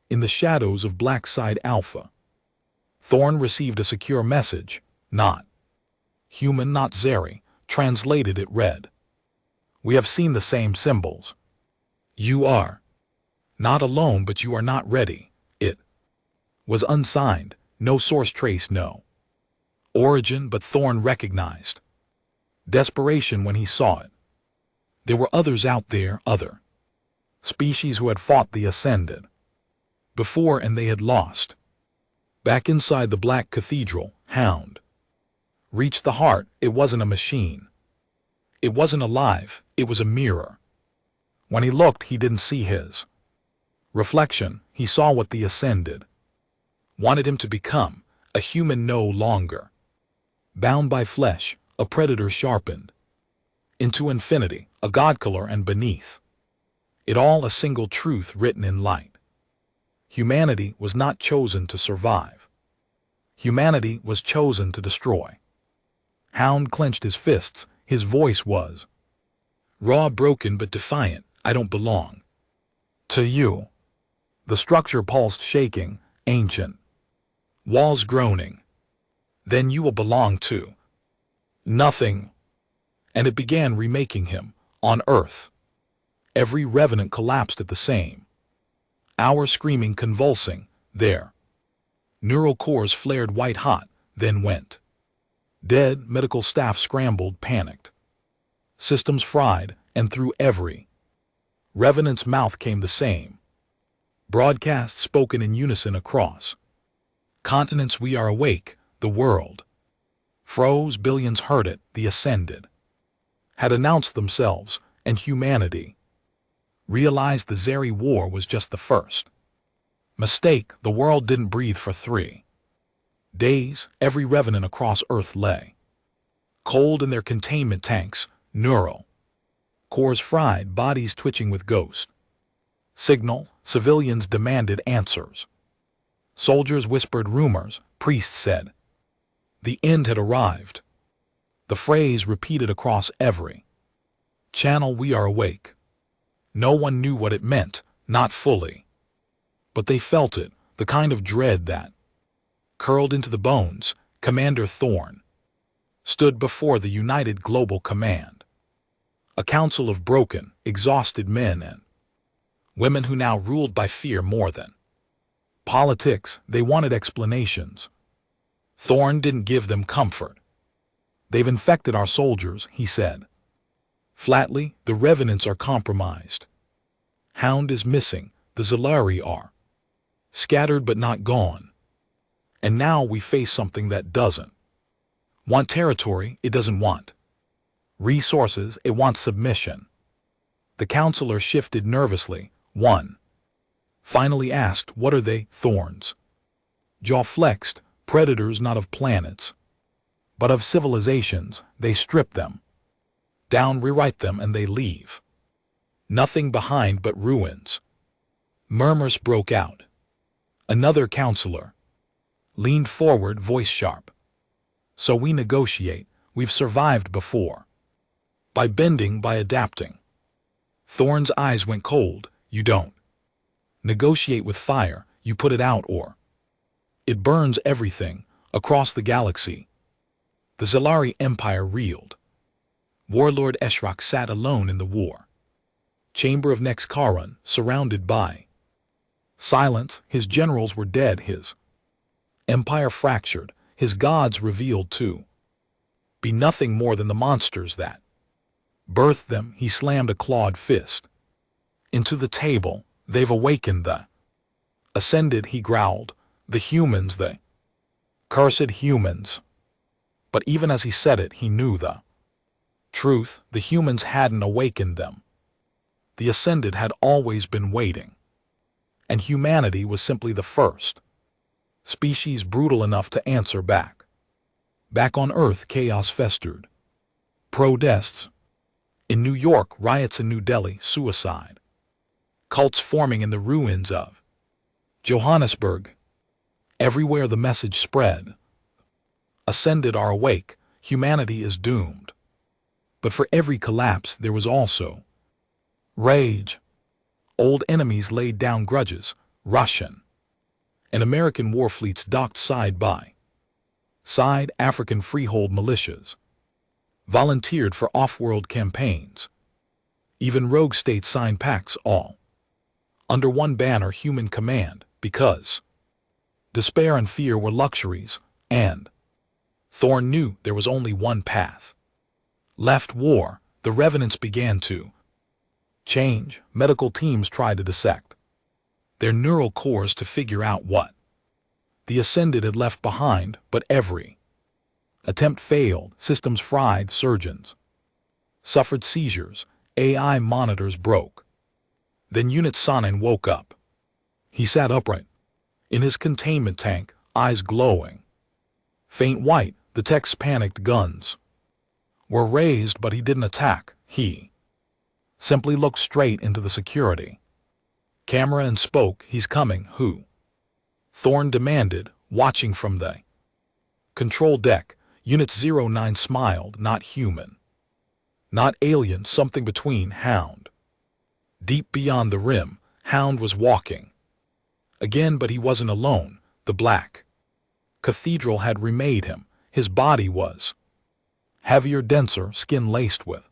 In the shadows of Black Side Alpha, Thorn received a secure message. Not human not Zeri, translated it read. We have seen the same symbols. You are not alone, but you are not ready. It was unsigned, no source trace, no origin, but Thorn recognized desperation when he saw it. There were others out there, other species who had fought the Ascended before, and they had lost. Back inside the Black Cathedral, Hound reached the heart. It wasn't a machine. It wasn't alive. It was a mirror. When he looked, he didn't see his reflection. He saw what the Ascended wanted him to become, a human no longer bound by flesh, a predator sharpened into infinity, a godkiller, and beneath it all a single truth written in light. Humanity was not chosen to survive. Humanity was chosen to destroy. Hound clenched his fists. His voice was raw, broken, but defiant. I don't belong to you. The structure pulsed, shaking, ancient walls groaning. Then you will belong to nothing. And it began remaking him on Earth. Every revenant collapsed at the same hour, screaming, convulsing. Their neural cores flared white hot, then went dead. Medical staff scrambled, panicked. Systems fried, and through every revenant's mouth came the same broadcast, spoken in unison across continents. We are awake. The world froze. Billions heard it. The Ascended had announced themselves, and humanity realized the Zeri war was just the first mistake. The world didn't breathe for 3 days. Every revenant across Earth lay cold in their containment tanks, neural cores fried, bodies twitching with ghost signal. Civilians demanded answers. Soldiers whispered rumors. Priests said the end had arrived. The phrase repeated across every channel. We are awake. No one knew what it meant, not fully. But they felt it, the kind of dread that curled into the bones. Commander Thorn stood before the United Global Command, a council of broken, exhausted men and women who now ruled by fear more than politics. They wanted explanations. Thorn didn't give them comfort. They've infected our soldiers, he said flatly. The revenants are compromised. Hound is missing. The Zalari are scattered but not gone. And now we face something that doesn't want territory. It doesn't want resources. It wants submission. The counselor shifted nervously. One finally asked, what are they? Thorn's jaw flexed. Predators not of planets, but of civilizations. They strip them down, rewrite them, and they leave nothing behind but ruins. Murmurs broke out. Another counselor leaned forward, voice sharp. So we negotiate. We've survived before. By bending, by adapting. Thorn's eyes went cold. You don't negotiate with fire. You put it out, or it burns everything across the galaxy. The Zalari Empire reeled. Warlord Eshrak sat alone in the war chamber of Nexcaran, surrounded by silence. His generals were dead, his empire fractured, his gods revealed to be nothing more than the monsters that birthed them. He slammed a clawed fist into the table. They've awakened the Ascended, he growled. The humans, the cursed humans. But even as he said it, he knew the truth. The humans hadn't awakened them. The Ascended had always been waiting. And humanity was simply the first species brutal enough to answer back. Back on Earth, chaos festered. Protests in New York, riots in New Delhi, suicide. Cults forming in the ruins of Johannesburg. Everywhere the message spread. Ascended are awake. Humanity is doomed. But for every collapse, there was also rage. Old enemies laid down grudges. Russian and American war fleets docked side by side. African freehold militias volunteered for off-world campaigns. Even rogue states signed pacts all under one banner: human command, because despair and fear were luxuries, and Thorn knew there was only one path left: war. The revenants began to change. Medical teams tried to dissect their neural cores to figure out what the Ascended had left behind, but every attempt failed. Systems fried, surgeons suffered seizures, AI monitors broke. Then Unit Sonin woke up. He sat upright in his containment tank, eyes glowing faint white. The tech's panicked guns were raised, but he didn't attack. He simply looked straight into the security camera and spoke. "He's coming." "Who?" Thorn demanded, watching from the control deck. Unit 09 smiled. "Not human. Not alien. Something between." "Hound." Deep beyond the rim, Hound was walking again, but he wasn't alone. The black cathedral had remade him. His body was heavier, denser, skin laced with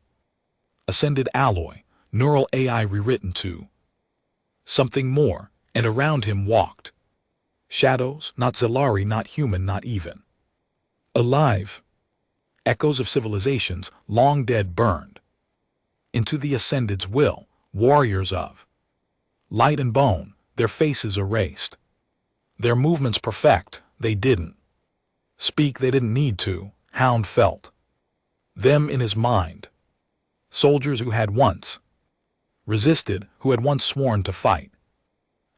Ascended alloy, neural AI rewritten to something more, and around him walked shadows, not Zellari, not human, not even alive. Echoes of civilizations long dead burned into the Ascended's will, warriors of light and bone, their faces erased, their movements perfect. They didn't speak, they didn't need to. Hound felt them in his mind. Soldiers who had once resisted, who had once sworn to fight,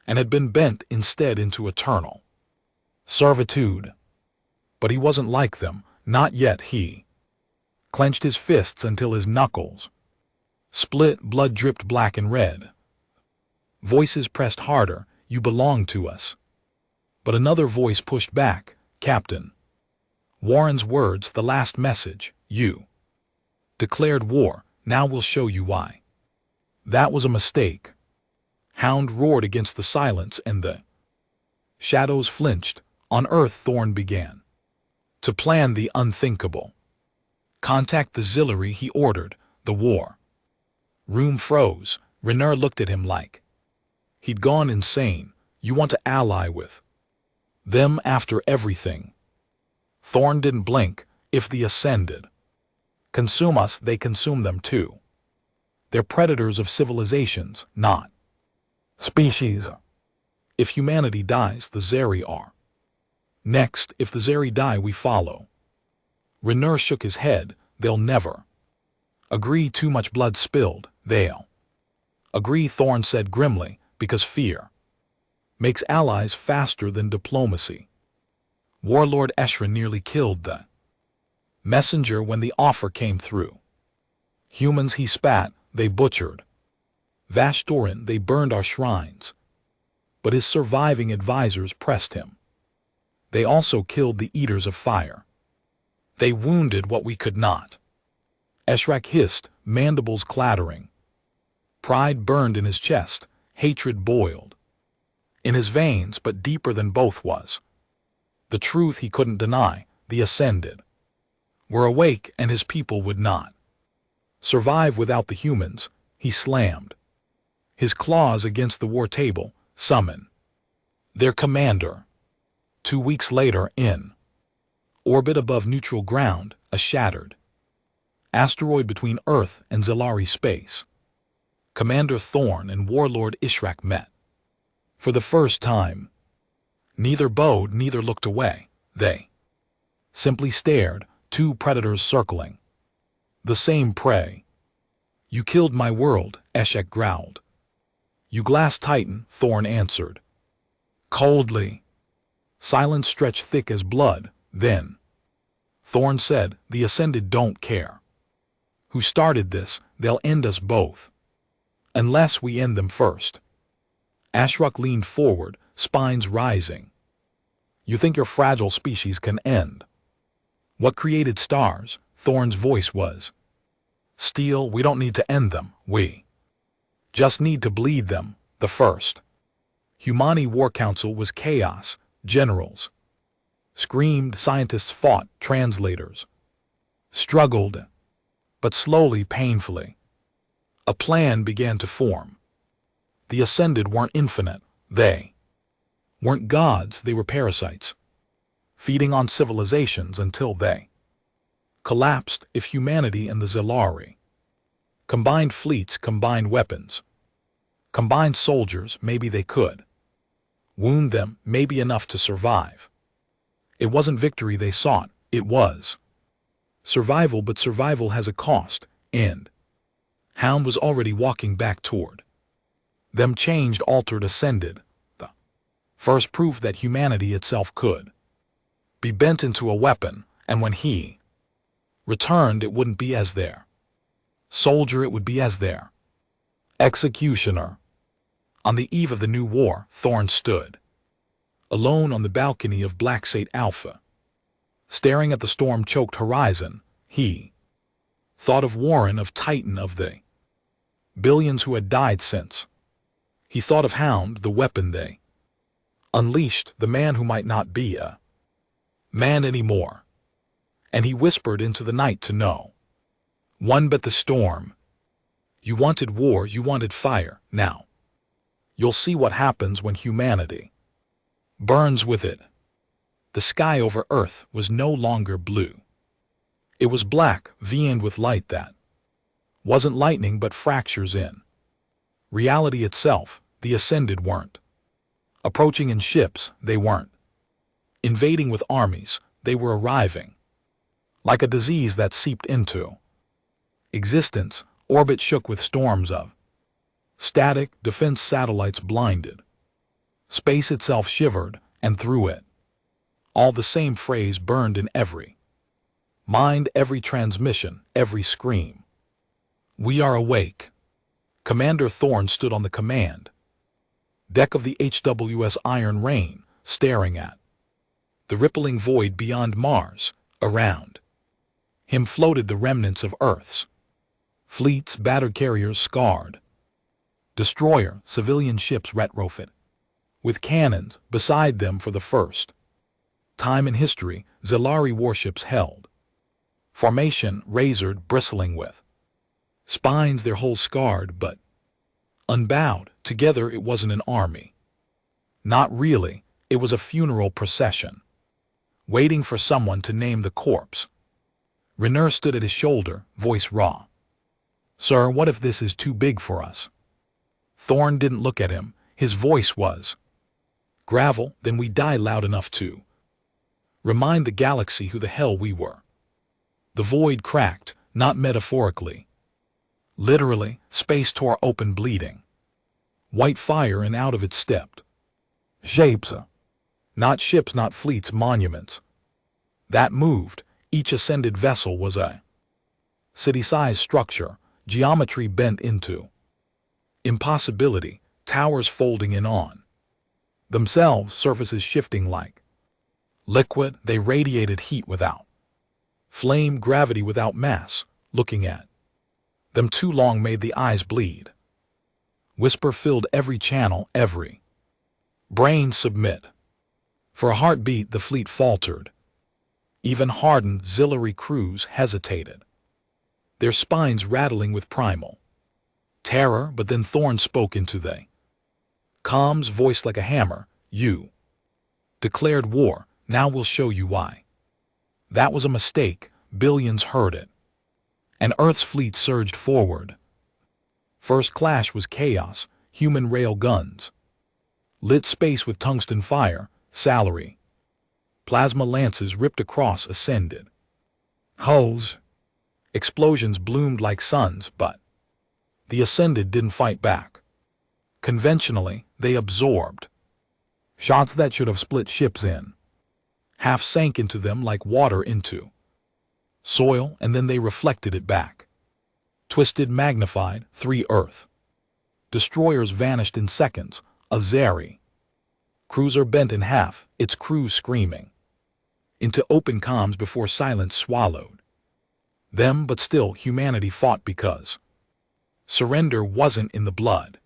and had been bent instead into eternal servitude. But he wasn't like them, not yet. He clenched his fists until his knuckles split, blood dripped black and red. Voices pressed harder. "You belong to us." But another voice pushed back. "Captain Warren's words, the last message. You declared war. Now we'll show you why." That was a mistake. Hound roared against the silence, and the shadows flinched. On Earth, Thorn began to plan the unthinkable. "Contact the Zillary," he ordered. The war room froze. Renner looked at him like he'd gone insane. "You want to ally with them after everything?" Thorn didn't blink. "If the Ascended consume us, they consume them too. They're predators of civilizations, not species. If humanity dies, the Zeri are next. If the Zeri die, we follow." Renner shook his head. "They'll never agree. Too much blood spilled." "They'll agree," Thorn said grimly, "because fear makes allies faster than diplomacy. Warlord Eshra nearly killed the messenger when the offer came through. Humans, he spat, they butchered Vashtorin, they burned our shrines. But his surviving advisors pressed him. They also killed the Eaters of Fire. They wounded what we could not." Eshrak hissed, mandibles clattering. Pride burned in his chest, hatred boiled in his veins, but deeper than both was the truth he couldn't deny. The Ascended were awake, and his people would not survive without the humans. He slammed his claws against the war table. "Summon their commander." 2 weeks later, in orbit above neutral ground, a shattered asteroid between Earth and Zellari space, Commander Thorn and Warlord Ishrak met. For the first time, neither bowed, neither looked away. They simply stared, two predators circling the same prey. "You killed my world," Eshek growled. "You glass titan," Thorn answered coldly. Silence stretched thick as blood. Then Thorn said, "The Ascended don't care who started this. They'll end us both unless we end them first." Ashruk leaned forward, spines rising. "You think your fragile species can end what created stars?" Thorn's voice was steel. "We don't need to end them. We just need to bleed them. The first Humani War Council was chaos. Generals screamed, scientists fought, translators struggled. But slowly, painfully, a plan began to form. The Ascended weren't infinite. They weren't gods, they were parasites, feeding on civilizations until they collapsed. If humanity and the Zellari combined fleets, combined weapons, combined soldiers, maybe they could wound them, maybe enough to survive. It wasn't victory they sought, it was survival, but survival has a cost, and Hound was already walking back toward them. Changed, altered, ascended, the first proof that humanity itself could be bent into a weapon, and when he returned, it wouldn't be as their soldier, it would be as their executioner. On the eve of the new war, Thorn stood alone on the balcony of Black Sate Alpha, staring at the storm-choked horizon. He thought of Warren, of Titan, of the billions who had died since. He thought of Hound, the weapon they unleashed, the man who might not be a man anymore. And he whispered into the night to no one but the storm. You wanted war, you wanted fire, now you'll see what happens when humanity burns with it. The sky over Earth was no longer blue. It was black, veined with light that wasn't lightning but fractures in reality itself. The Ascended weren't approaching in ships, they weren't invading with armies, they were arriving like a disease that seeped into existence. Orbit shook with storms of static, defense satellites blinded. Space itself shivered, and through it all the same phrase burned in every mind, every transmission, every scream. We are awake. Commander Thorn stood on the command deck of the HWS Iron Rain, staring at the rippling void beyond Mars. Around him floated the remnants of Earth's fleets, battered carriers, scarred destroyer, civilian ships retrofit with cannons. Beside them, for the first time in history, Zellari warships held formation, razored, bristling with spines, their hulls scarred but unbowed. Together, it wasn't an army. Not really. It was a funeral procession, waiting for someone to name the corpse. Renner stood at his shoulder, voice raw. Sir, what if this is too big for us? Thorn didn't look at him. His voice was gravel. Then we die loud enough to remind the galaxy who the hell we were. The void cracked, not metaphorically. Literally, space tore open, bleeding white fire, and out of it stepped shapes. Not ships, not fleets, monuments that moved. Each ascended vessel was a city-sized structure, geometry bent into impossibility, towers folding in on themselves, surfaces shifting like liquid. They radiated heat without flame, gravity without mass. Looking at them too long made the eyes bleed. Whisper filled every channel, every brain submit. For a heartbeat, the fleet faltered. Even hardened Zillary crews hesitated, their spines rattling with primal terror. But then Thorn spoke into the comms, voice like a hammer. You declared war. Now we'll show you why. That was a mistake. Billions heard it. And Earth's fleet surged forward. First clash was chaos. Human rail guns lit space with tungsten fire. Salary plasma lances ripped across ascended hulls. Explosions bloomed like suns, but the Ascended didn't fight back. Conventionally, they absorbed shots that should have split ships in half, sank into them like water into soil, and then they reflected it back. Twisted, magnified. 3 Earth destroyers vanished in seconds. A Zeri cruiser bent in half, its crew screaming into open comms before silence swallowed them. But still, humanity fought because surrender wasn't in the blood.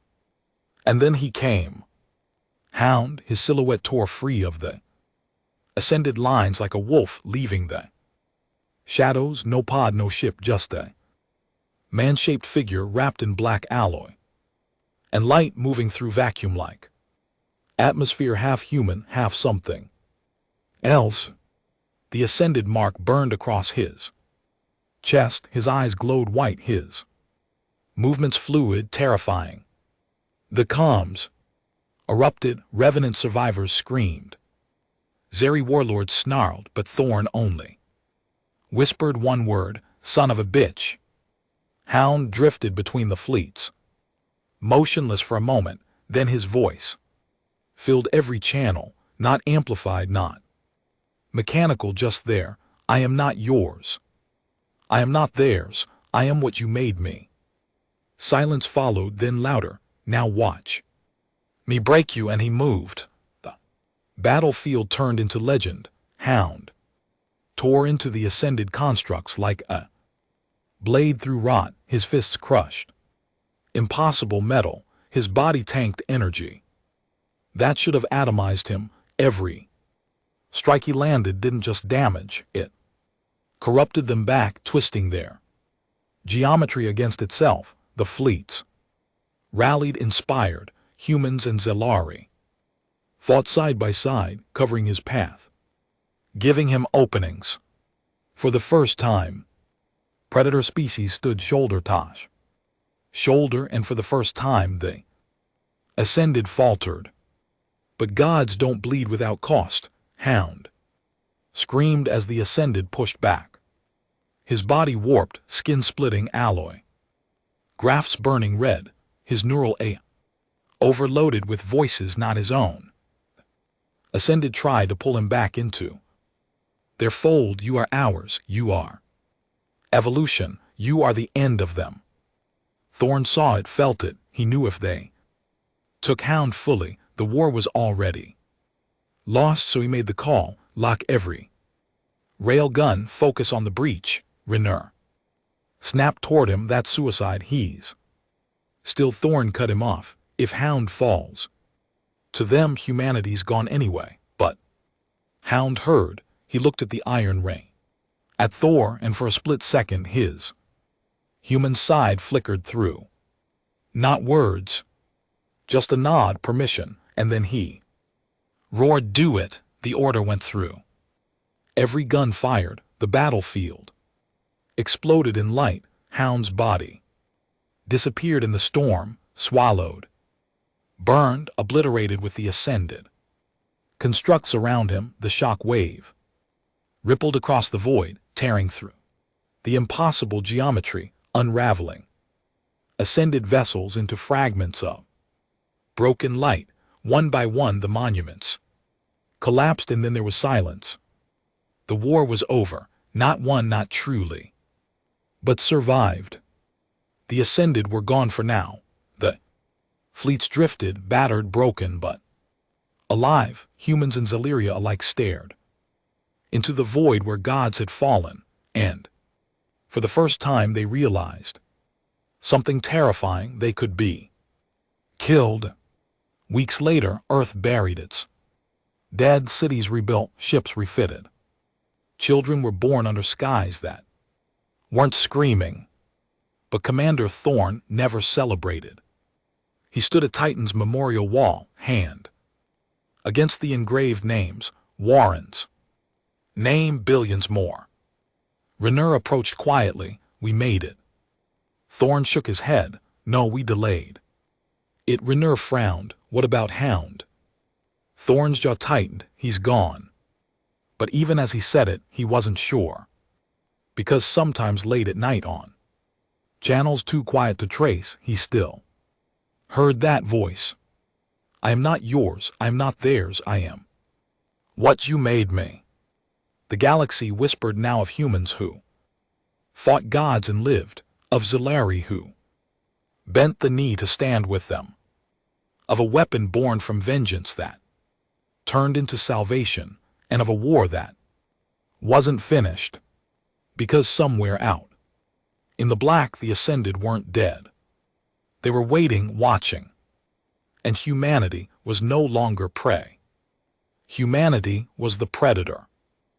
And then he came. Hound, his silhouette tore free of the ascended lines like a wolf leaving the shadows. No pod, no ship, just a Man-shaped figure wrapped in black alloy, and light moving through vacuum-like. Atmosphere half human, half something else. The ascended mark burned across his chest, his eyes glowed white, his movements fluid, terrifying. The comms erupted, revenant survivors screamed. Zeri warlords snarled, but Thorn only whispered one word, son of a bitch. Hound drifted between the fleets, motionless for a moment, then his voice filled every channel, not amplified, not mechanical, just there. I am not yours. I am not theirs. I am what you made me. Silence followed, then louder. Now watch me break you, and he moved. The battlefield turned into legend. Hound tore into the ascended constructs like a blade through rot, his fists crushed impossible metal, his body tanked energy. That should have atomized him. Every strike he landed didn't just damage, it corrupted them back, twisting their geometry against itself. The fleets rallied, inspired. Humans and Zelari fought side by side, covering his path, giving him openings. For the first time, predator species stood shoulder to shoulder, and for the first time the ascended faltered. But gods don't bleed without cost. Hound screamed as the ascended pushed back. His body warped, skin splitting alloy grafts burning red, his neural A overloaded with voices not his own. Ascended tried to pull him back into their fold. You are ours. You are evolution. You are the end of them. Thorn saw it, felt it. He knew if they took Hound fully, the war was already lost, so he made the call. Lock every rail gun, focus on the breach. Renner snapped toward him. That's suicide. He's still. Thorn cut him off. If Hound falls to them, humanity's gone anyway. But Hound heard. He looked at the iron ring, at Thor, and for a split second his human side flickered through. Not words, just a nod, permission, and then he roared, "Do it!" The order went through. Every gun fired. The battlefield exploded in light. Hound's body disappeared in the storm, swallowed, burned, obliterated with the ascended constructs around him. The shock wave rippled across the void, tearing through the impossible geometry, unraveling ascended vessels into fragments of broken light. One by one the monuments collapsed, and then there was silence. The war was over. Not one, not truly, but survived. The ascended were gone for now. The fleets drifted, battered, broken, but alive. Humans and Zaleria alike stared into the void where gods had fallen, and for the first time they realized something terrifying. They could be killed. Weeks later, Earth buried its dead, cities rebuilt, ships refitted. Children were born under skies that weren't screaming. But Commander Thorn never celebrated. He stood at Titan's memorial wall, hand against the engraved names. Warren's name, billions more. Renner approached quietly. We made it. Thorn shook his head. No, we delayed it. Renner frowned. What about Hound? Thorn's jaw tightened. He's gone. But even as he said it, he wasn't sure. Because sometimes late at night, on channels too quiet to trace, he still heard that voice. I am not yours. I am not theirs. I am what you made me. The galaxy whispered now of humans who fought gods and lived, of Zelari who bent the knee to stand with them, of a weapon born from vengeance that turned into salvation, and of a war that wasn't finished. Because somewhere out in the black, the ascended weren't dead. They were waiting, watching. And humanity was no longer prey. Humanity was the predator.